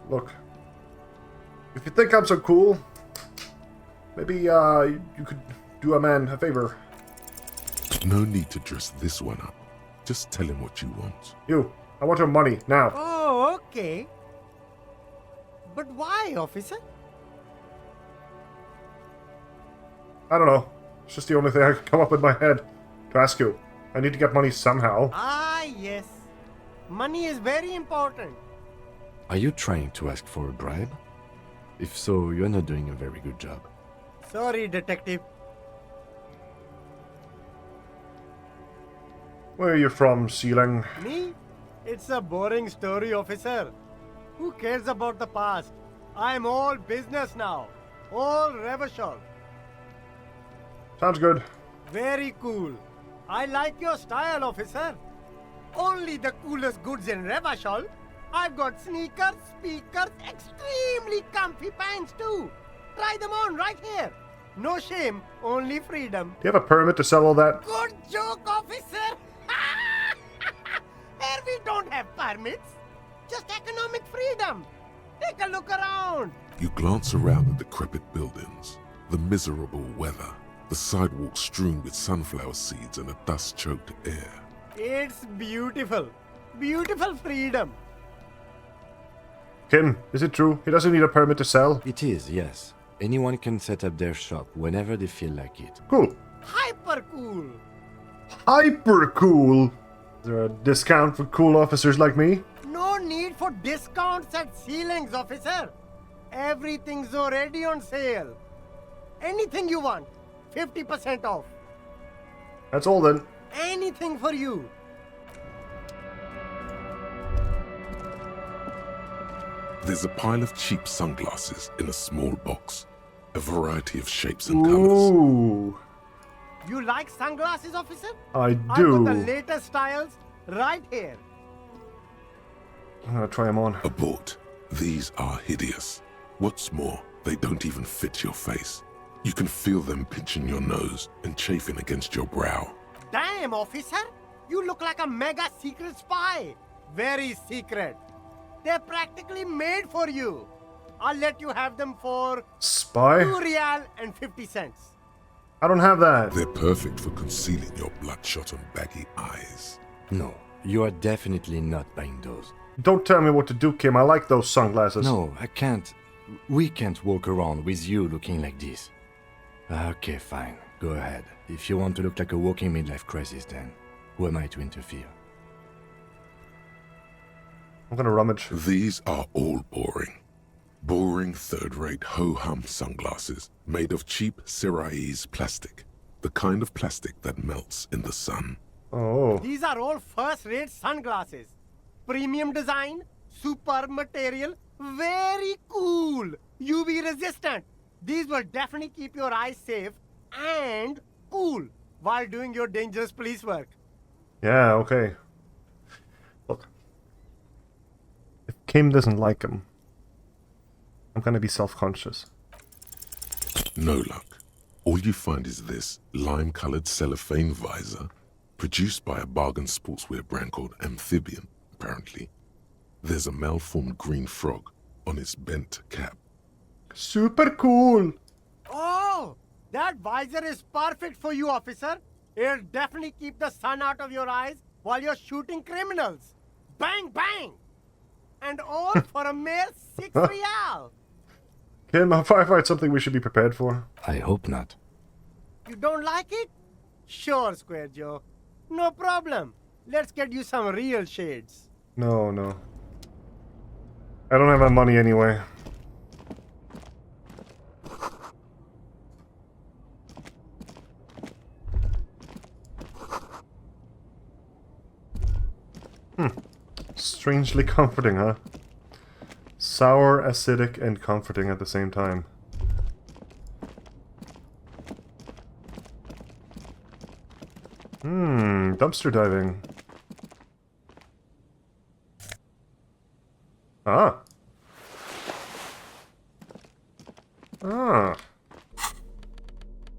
Look. If you think I'm so cool, maybe, you could do a man a favor. No need to dress this one up. Just tell him what you want. You, I want your money, now. Oh, okay. But why, officer? I don't know. It's just the only thing I can come up with my head to ask you. I need to get money somehow. Ah, yes. Money is very important. Are you trying to ask for a bribe? If so, you're not doing a very good job. Sorry, detective. Where are you from, Sealing? Me? It's a boring story, officer. Who cares about the past? I'm all business now. All Revachol. Sounds good. Very cool. I like your style, officer. Only the coolest goods in Revachol. I've got sneakers, speakers, extremely comfy pants too. Try them on right here. No shame, only freedom. Do you have a permit to sell all that? Good joke, officer. Here we don't have permits. Just economic freedom. Take a look around. You glance around the decrepit buildings, the miserable weather, the sidewalks strewn with sunflower seeds and a dust-choked air. It's beautiful. Beautiful freedom. Kim, is it true? He doesn't need a permit to sell? It is, yes. Anyone can set up their shop whenever they feel like it. Cool. Hyper cool. Hyper cool! Is there a discount for cool officers like me? No need for discounts at ceilings, officer. Everything's already on sale. Anything you want, 50% off. That's all then. Anything for you. There's a pile of cheap sunglasses in a small box, a variety of shapes and colors. Ooh, You like sunglasses, officer? I I've do. got the latest styles right here. I'm gonna try them on. Abort. These are hideous. What's more, they don't even fit your face. You can feel them pinching your nose and chafing against your brow. Damn, officer. You look like a mega secret spy. Very secret. They're practically made for you. I'll let you have them for Spy? 2 real and 50 cents. I don't have that. They're perfect for concealing your bloodshot and baggy eyes. No, you are definitely not buying those. Don't tell me what to do, Kim. I like those sunglasses. No, I can't. We can't walk around with you looking like this. Okay, fine. Go ahead. If you want to look like a walking midlife crisis, then who am I to interfere? I'm gonna rummage. These are all boring. Boring third-rate ho-hum sunglasses made of cheap Syrahese plastic. The kind of plastic that melts in the sun. Oh. These are all first-rate sunglasses. Premium design, superb material, very cool. UV resistant. These will definitely keep your eyes safe and cool while doing your dangerous police work. Yeah, okay. Look. If Kim doesn't like them, I'm gonna be self-conscious. No luck. All you find is this lime-colored cellophane visor, produced by a bargain sportswear brand called Amphibian, apparently. There's a malformed green frog on its bent cap. Super cool! Oh, that visor is perfect for you, officer. It'll definitely keep the sun out of your eyes while you're shooting criminals. Bang, bang! And all for a mere 6 real. Kim, a firefight something we should be prepared for? I hope not. You don't like it? Sure, Square Joe. No problem. Let's get you some real shades. No, no. I don't have my money anyway. Strangely comforting, huh? Sour, acidic, and comforting at the same time. Dumpster diving. Ah. Ah.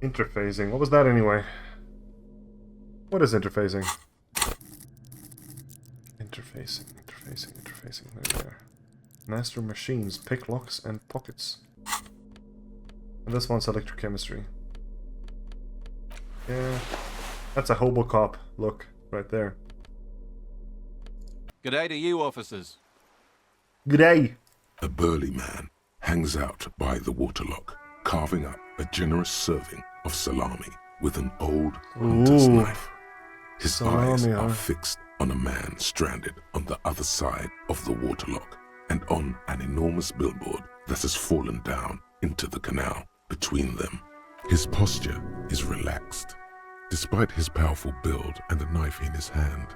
Interfacing. What was that anyway? What is interfacing? Interfacing. There. Master machines, pick locks and pockets. And this one's electrochemistry. Yeah. That's a hobo-cop look right there. G'day to you, officers. G'day! A burly man hangs out by the waterlock, carving up a generous serving of salami with an old hunter's Ooh. knife. His eyes Salami, are huh? fixed on a man stranded on the other side of the waterlock and on an enormous billboard that has fallen down into the canal between them. His posture is relaxed. Despite his powerful build and the knife in his hand,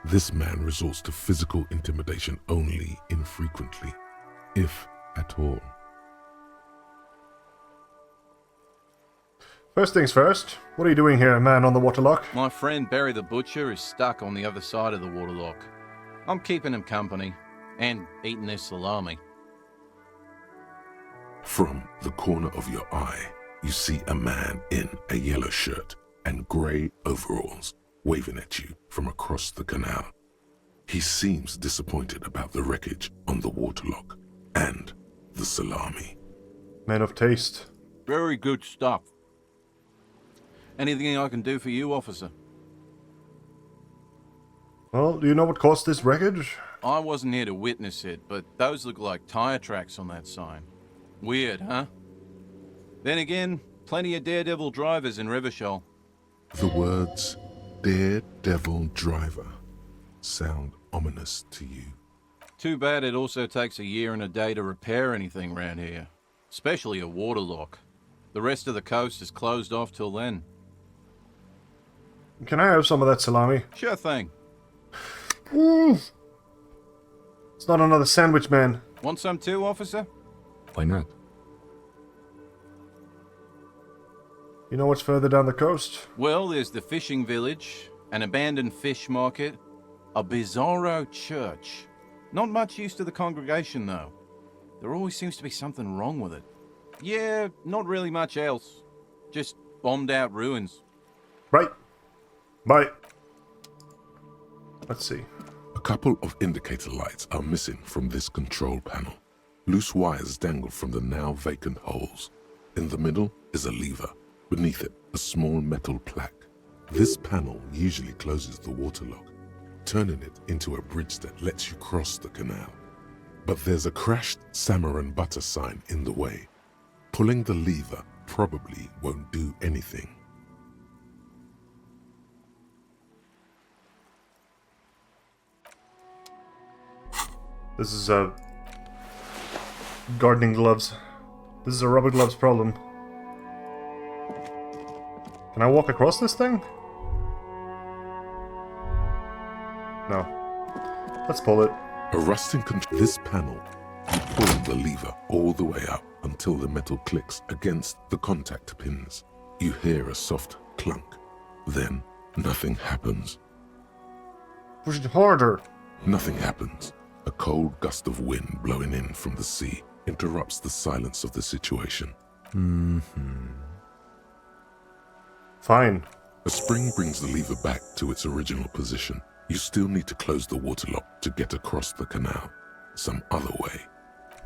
this man resorts to physical intimidation only infrequently, if at all. First things first, what are you doing here, man on the waterlock? My friend Barry the Butcher is stuck on the other side of the waterlock. I'm keeping him company and eating his salami. From the corner of your eye, you see a man in a yellow shirt and grey overalls waving at you from across the canal. He seems disappointed about the wreckage on the waterlock and salami. Man of taste. Very good stuff. Anything I can do for you, officer? Well, do you know what caused this wreckage? I wasn't here to witness it, but those look like tire tracks on that sign. Weird, huh? Then again, plenty of daredevil drivers in Revachol. The words daredevil driver sound ominous to you. Too bad it also takes a year and a day to repair anything around here. Especially a waterlock. The rest of the coast is closed off till then. Can I have some of that salami? Sure thing. It's not another sandwich, man. Want some too, officer? Why not? You know what's further down the coast? Well, there's the fishing village, an abandoned fish market, a bizarro church. Not much use to the congregation, though. There always seems to be something wrong with it. Yeah, not really much else. Just bombed out ruins. Right. Bye. Let's see. A couple of indicator lights are missing from this control panel. Loose wires dangle from the now vacant holes. In the middle is a lever. Beneath it, a small metal plaque. This panel usually closes the waterlock, turning it into a bridge that lets you cross the canal. But there's a crashed salmon and butter sign in the way. Pulling the lever probably won't do anything. This is gardening gloves. This is a rubber gloves problem. Can I walk across this thing? No. Let's pull it. A rusting control. This panel, you pull the lever all the way up until the metal clicks against the contact pins. You hear a soft clunk. Then, nothing happens. Push it harder. Nothing happens. A cold gust of wind blowing in from the sea interrupts the silence of the situation. Fine. A spring brings the lever back to its original position. You still need to close the waterlock to get across the canal. Some other way.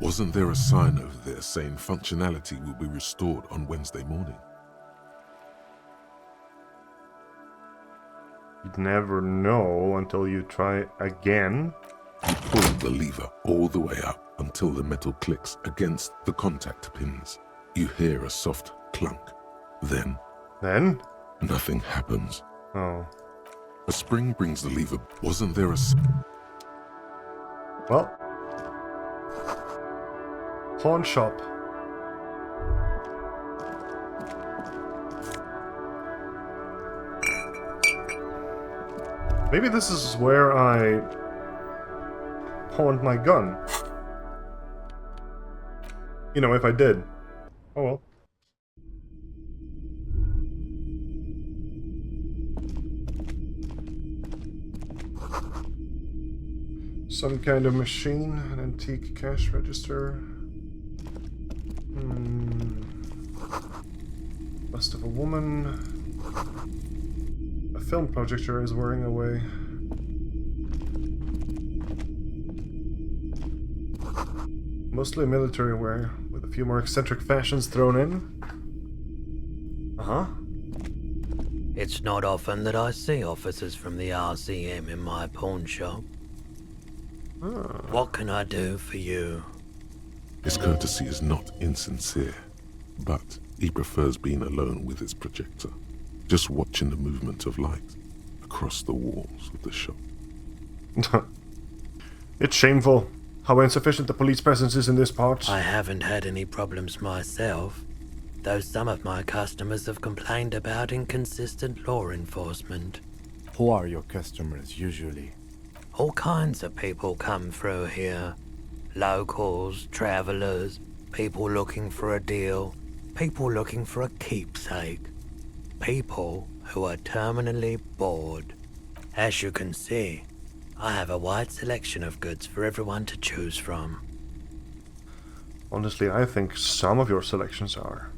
Wasn't there a sign over there saying functionality will be restored on Wednesday morning? You'd never know until you try again. You pull the lever all the way up until the metal clicks against the contact pins. You hear a soft clunk. Then, nothing happens. Oh. A spring brings the lever. Wasn't there a... Well. Pawn shop. Maybe this is where I pawned my gun. You know, if I did. Oh well. Some kind of machine, an antique cash register. Bust of a woman. A film projector is wearing away. Mostly military wear, with a few more eccentric fashions thrown in. Uh-huh. It's not often that I see officers from the RCM in my pawn shop. What can I do for you? His courtesy is not insincere, but he prefers being alone with his projector, just watching the movement of light across the walls of the shop. It's shameful how insufficient the police presence is in this part. I haven't had any problems myself, though some of my customers have complained about inconsistent law enforcement. Who are your customers usually? All kinds of people come through here. Locals, travelers, people looking for a deal, people looking for a keepsake. People who are terminally bored. As you can see, I have a wide selection of goods for everyone to choose from. Honestly, I think some of your selections are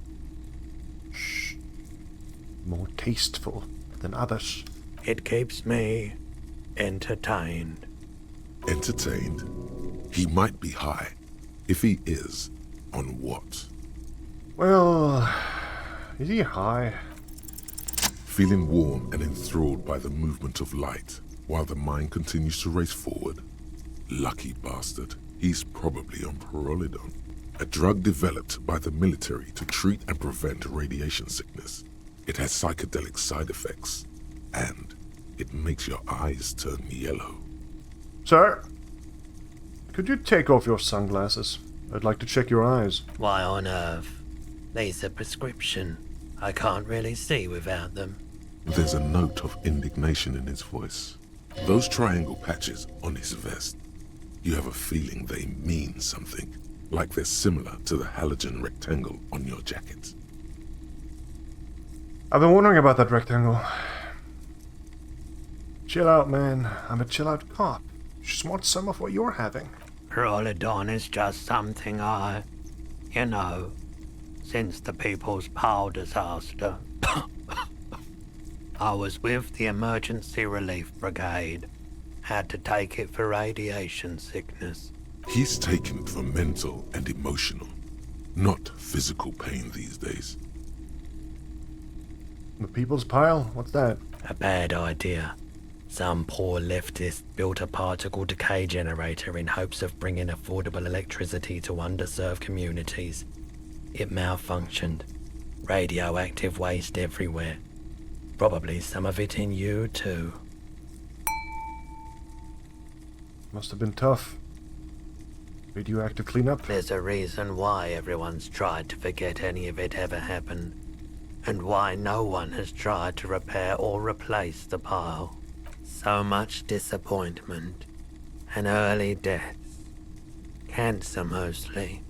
more tasteful than others. It keeps me entertained. Entertained? He might be high. If he is, On what? Well, is he high? Feeling warm and enthralled by the movement of light, while the mind continues to race forward. Lucky bastard. He's probably on Pyrrolidon, a drug developed by the military to treat and prevent radiation sickness. It has psychedelic side effects, and it makes your eyes turn yellow. Sir, could you take off your sunglasses? I'd like to check your eyes. Why on earth? These are prescription. I can't really see without them. There's a note of indignation in his voice. Those triangle patches on his vest, you have a feeling they mean something, like they're similar to the halogen rectangle on your jacket. I've been wondering about that rectangle. Chill out, man. I'm a chill out cop. Just want some of what you're having. Pyrrolidon is just something you know, since the People's Power disaster. I was with the Emergency Relief Brigade. Had to take it for radiation sickness. He's taken it for mental and emotional, not physical pain these days. The People's Pile? What's that? A bad idea. Some poor leftist built a particle decay generator in hopes of bringing affordable electricity to underserved communities. It malfunctioned. Radioactive waste everywhere. Probably some of it in you, too. Must have been tough. Radioactive cleanup? There's a reason why everyone's tried to forget any of it ever happened. And why no one has tried to repair or replace the pile. So much disappointment. And early deaths. Cancer mostly.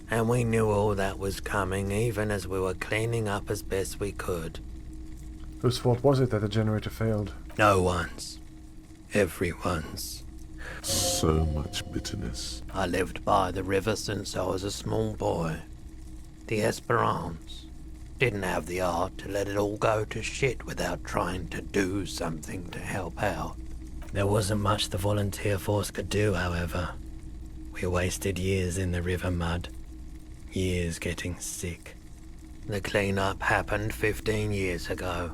And we knew all that was coming even as we were cleaning up as best we could. Whose fault was it that the generator failed? No one's. Everyone's. So much bitterness. I lived by the river since I was a small boy. The Esperance. Didn't have the art to let it all go to shit without trying to do something to help out. There wasn't much the volunteer force could do, however. We wasted years in the river mud. Years getting sick. The cleanup happened 15 years ago.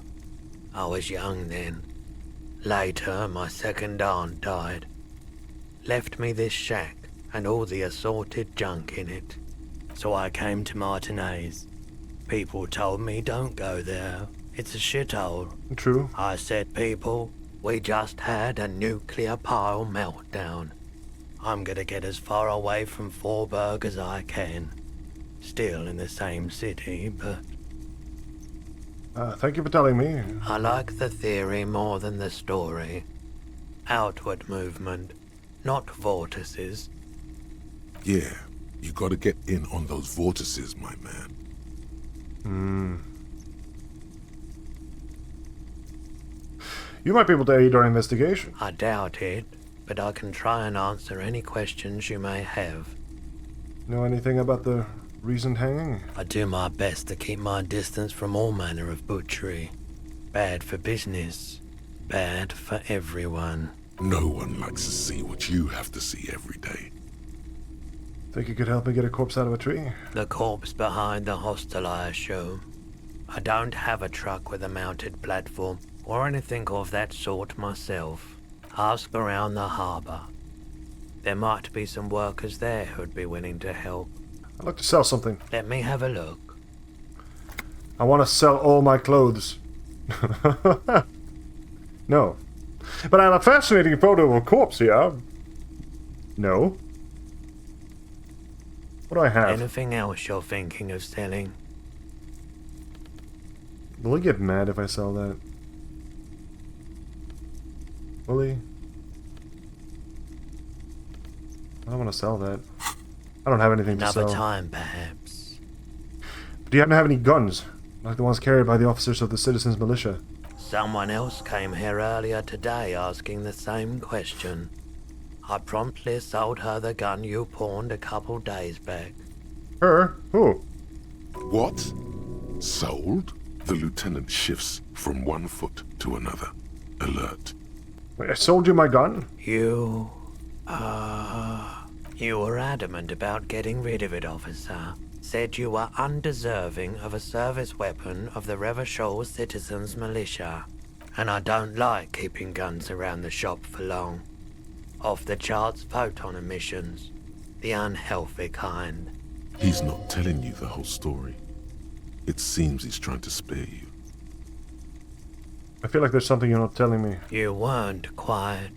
I was young then. Later, my second aunt died. Left me this shack and all the assorted junk in it. So I came to Martinez. People told me don't go there. It's a shithole. True. I said, people, we just had a nuclear pile meltdown. I'm gonna get as far away from Forburg as I can. Still in the same city, but... Thank you for telling me. I like the theory more than the story. Outward movement, not vortices. Yeah, you gotta get in on those vortices, my man. You might be able to aid our investigation. I doubt it, but I can try and answer any questions you may have. Know anything about the recent hanging? I do my best to keep my distance from all manner of butchery. Bad for business. Bad for everyone. No one likes to see what you have to see every day. Think you could help me get a corpse out of a tree? The corpse behind the hostel, I assume. I don't have a truck with a mounted platform or anything of that sort myself. Ask around the harbour. There might be some workers there who'd be willing to help. I'd like to sell something. Let me have a look. I want to sell all my clothes. No. But I have a fascinating photo of a corpse here. No. What do I have? Anything else you're thinking of selling? Will he get mad if I sell that? Will he? I don't want to sell that. I don't have anything to sell. Another time, perhaps. Do you happen to have any guns? Like the ones carried by the officers of the Citizens Militia? Someone else came here earlier today asking the same question. I promptly sold her the gun you pawned a couple days back. Her? Who? What? Sold? The lieutenant shifts from one foot to another. Alert. Wait, I sold you my gun? You, You were adamant about getting rid of it, officer. Said you were undeserving of a service weapon of the Revachol Citizens Militia. And I don't like keeping guns around the shop for long. Off-the-charts photon emissions. The unhealthy kind. He's not telling you the whole story. It seems he's trying to spare you. I feel like there's something you're not telling me. You weren't quiet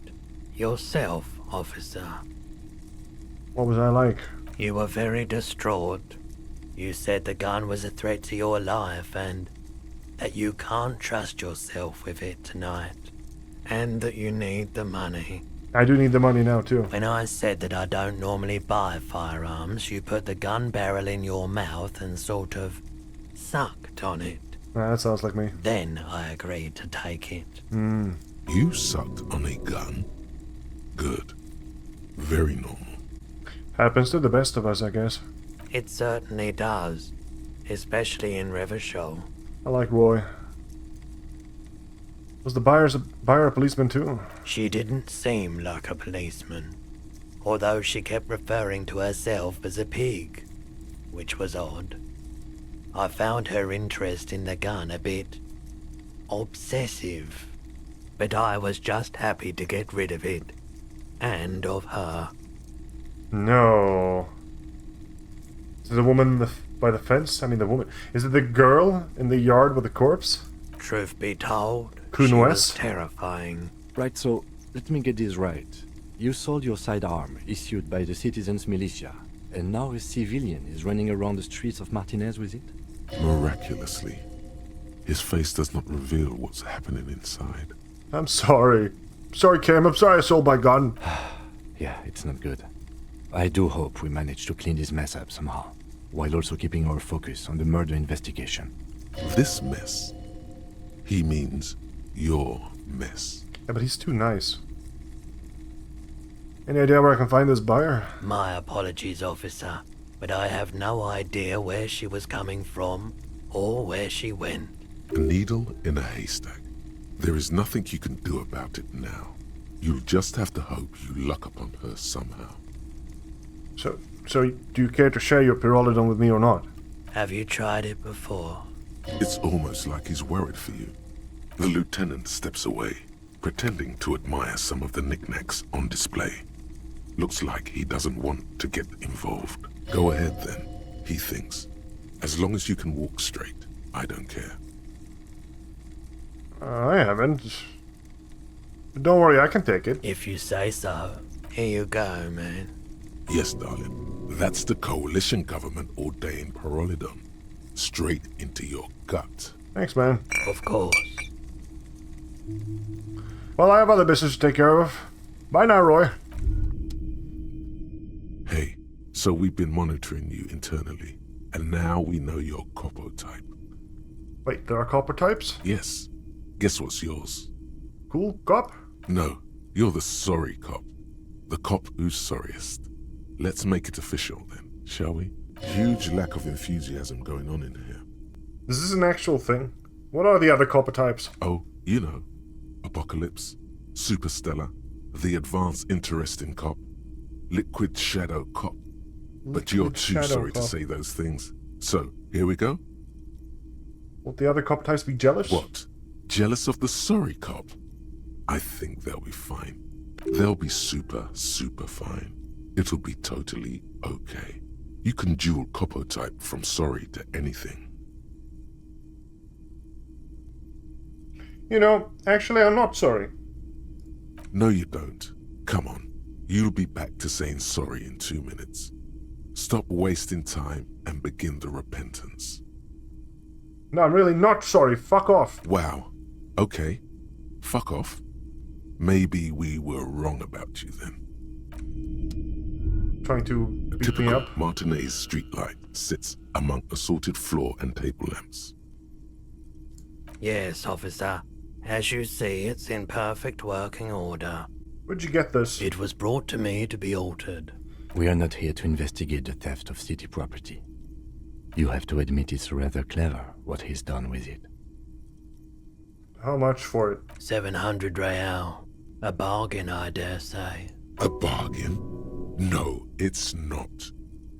yourself, officer. What was I like? You were very distraught. You said the gun was a threat to your life and that you can't trust yourself with it tonight. And that you need the money. I do need the money now, too. When I said that I don't normally buy firearms, you put the gun barrel in your mouth and sort of sucked on it. That sounds like me. Then I agreed to take it. You sucked on a gun? Good. Very normal. Happens to the best of us, I guess. It certainly does. Especially in Revachol. I like Roy. Was the buyer a policeman too? She didn't seem like a policeman. Although she kept referring to herself as a pig. Which was odd. I found her interest in the gun a bit obsessive. But I was just happy to get rid of it. And of her. No. Is it the woman by the fence? I mean, the woman. Is it the girl in the yard with the corpse? Truth be told, Kuhn she was West? terrifying. Right, so let me get this right. You sold your sidearm, issued by the Citizens Militia, and now a civilian is running around the streets of Martinez with it? Miraculously, his face does not reveal what's happening inside. I'm sorry. Sorry, Cam. I'm sorry I sold my gun. Yeah, it's not good. I do hope we manage to clean this mess up somehow, while also keeping our focus on the murder investigation. This mess. He means your mess. Yeah, but he's too nice. Any idea where I can find this buyer? My apologies, officer, but I have no idea where she was coming from or where she went. A needle in a haystack. There is nothing you can do about it now. You'll just have to hope you luck upon her somehow. So do you care to share your pyrrolidon with me or not? Have you tried it before? It's almost like he's worried for you. The lieutenant steps away, pretending to admire some of the knickknacks on display. Looks like he doesn't want to get involved. Go ahead then, he thinks. As long as you can walk straight, I don't care. I haven't. But don't worry, I can take it. If you say so. Here you go, man. Yes, darling. That's the coalition government ordained pyrrolidon. Straight into your gut. Thanks, man. Of course. Well, I have other business to take care of. Bye now, Roy. Hey, so we've been monitoring you internally, and now we know your Copo type. Wait, there are copper types? Yes. Guess what's yours? Cool cop? No, you're the sorry cop. The cop who's sorriest. Let's make it official then, shall we? Huge lack of enthusiasm going on in here. Is this an actual thing? What are the other copper types? Oh, you know. Apocalypse, Superstellar, the Advanced Interesting Cop, Liquid Shadow Cop. But you're too sorry to say those things. So, here we go? Won't the other copper types be jealous? What? Jealous of the sorry cop? I think they'll be fine. They'll be super fine. It'll be totally okay. You can dual Copo type from sorry to anything. You know, actually I'm not sorry. No, you don't. Come on. You'll be back to saying sorry in 2 minutes. Stop wasting time and begin the repentance. No, I'm really not sorry. Fuck off. Wow. Okay. Fuck off. Maybe we were wrong about you then. Trying to beat me up? Martinez streetlight sits among assorted floor and table lamps. Yes, officer. As you see, it's in perfect working order. Where'd you get this? It was brought to me to be altered. We are not here to investigate the theft of city property. You have to admit it's rather clever what he's done with it. How much for it? 700 real. A bargain, I dare say. A bargain? No, it's not.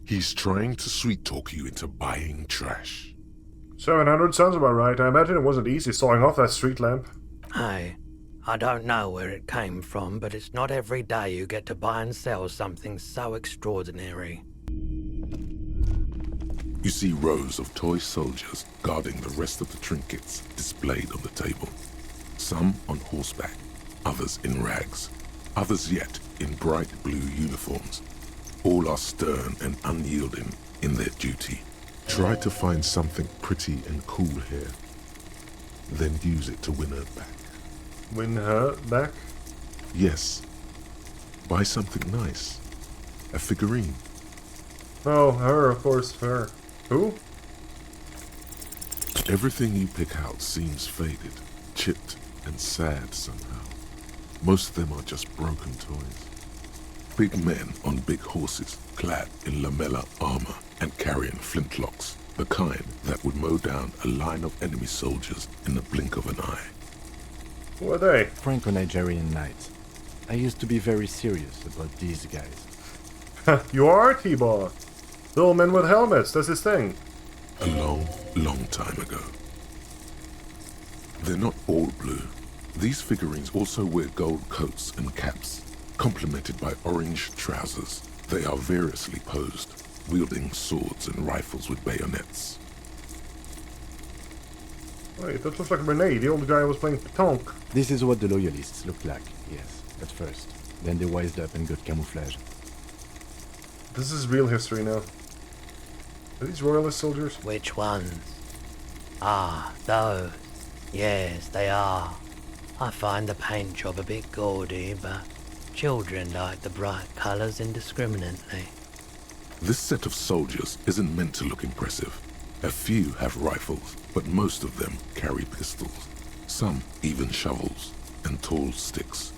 He's trying to sweet-talk you into buying trash. 700 sounds about right. I imagine it wasn't easy sawing off that street lamp. Hey, I don't know where it came from, but it's not every day you get to buy and sell something so extraordinary. You see rows of toy soldiers guarding the rest of the trinkets displayed on the table. Some on horseback, others in rags, others yet in bright blue uniforms. All are stern and unyielding in their duty. Try to find something pretty and cool here, then use it to win her back. Win her back? Yes. Buy something nice. A figurine. Oh, her, of course, her. Who? Everything you pick out seems faded, chipped, and sad somehow. Most of them are just broken toys. Big men on big horses, clad in lamella armor and carrying flintlocks, the kind that would mow down a line of enemy soldiers in the blink of an eye. Who are they? Franco-Nigerian knights. I used to be very serious about these guys. You are T-Ball. Little men with helmets, that's his thing. A long, long time ago. They're not all blue. These figurines also wear gold coats and caps, complemented by orange trousers. They are variously posed, wielding swords and rifles with bayonets. Wait, that looks like Renee, the old guy who was playing pétanque. This is what the loyalists looked like, yes, at first. Then they wised up and got camouflage. This is real history now. Are these royalist soldiers? Which ones? Ah, those. Yes, they are. I find the paint job a bit gaudy, but children like the bright colours indiscriminately. This set of soldiers isn't meant to look impressive. A few have rifles, but most of them carry pistols. Some even shovels and tall sticks.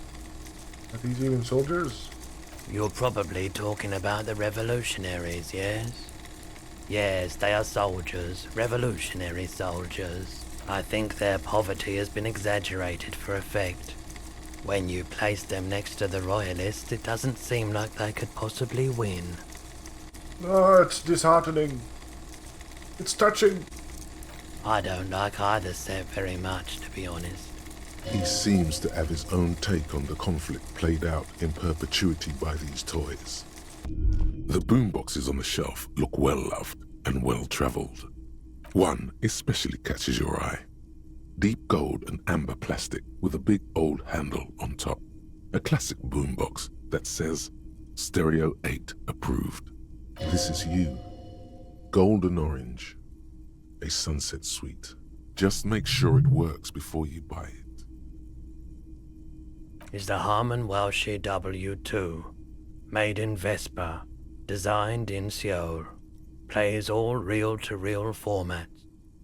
Are these even soldiers? You're probably talking about the revolutionaries, yes? Yes, they are soldiers, revolutionary soldiers. I think their poverty has been exaggerated for effect. When you place them next to the royalists, it doesn't seem like they could possibly win. Oh, it's disheartening. It's touching. I don't like either set very much, to be honest. He seems to have his own take on the conflict played out in perpetuity by these toys. The boomboxes on the shelf look well-loved and well-traveled. One especially catches your eye. Deep gold and amber plastic with a big old handle on top. A classic boombox that says, Stereo 8 approved. This is you. Golden orange. A sunset suite. Just make sure it works before you buy it. Is the Harman Welsh W2. Made in Vespa. Designed in Seoul. Plays all reel-to-reel formats.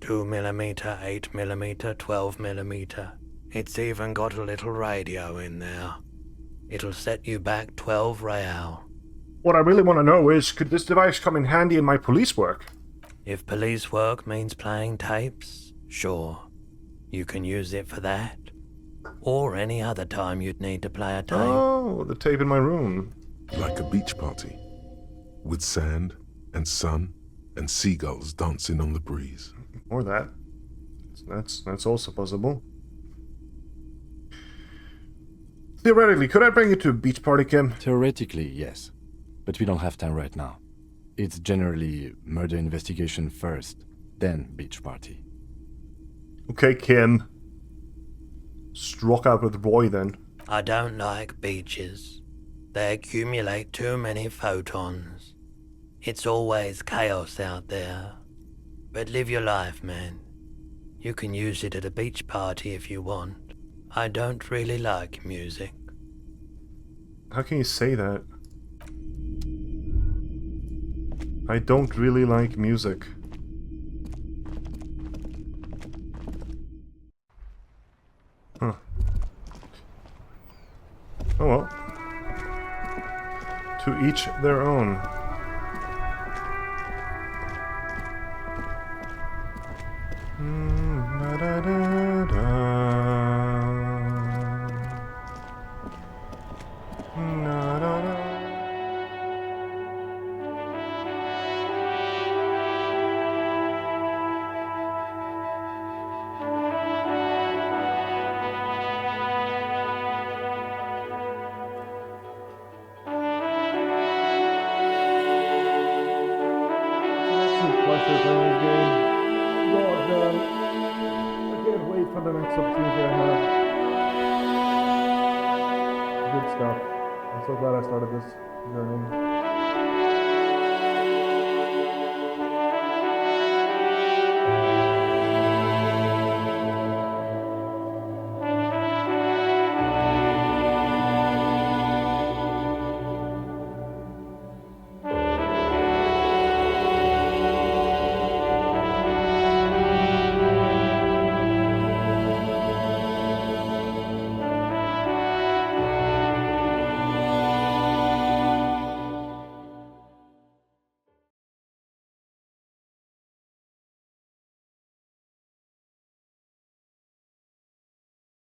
2mm, 8mm, 12mm. It's even got a little radio in there. It'll set you back 12 real. What I really want to know is, could this device come in handy in my police work? If police work means playing tapes, sure. You can use it for that. Or any other time you'd need to play a tape. Oh, the tape in my room. Like a beach party. With sand and sun and seagulls dancing on the breeze. Or that. That's also possible. Theoretically, could I bring you to a beach party, Kim? Theoretically, yes. But we don't have time right now. It's generally murder investigation first, then beach party. Okay, Kim. Struck out with the boy, then. I don't like beaches. They accumulate too many photons. It's always chaos out there. But live your life, man. You can use it at a beach party if you want. I don't really like music. How can you say that? I don't really like music. Huh. Oh well. To each their own. pleasure playing this game. God damn. I can't wait for the next opportunity I have. Good stuff. I'm so glad I started this journey.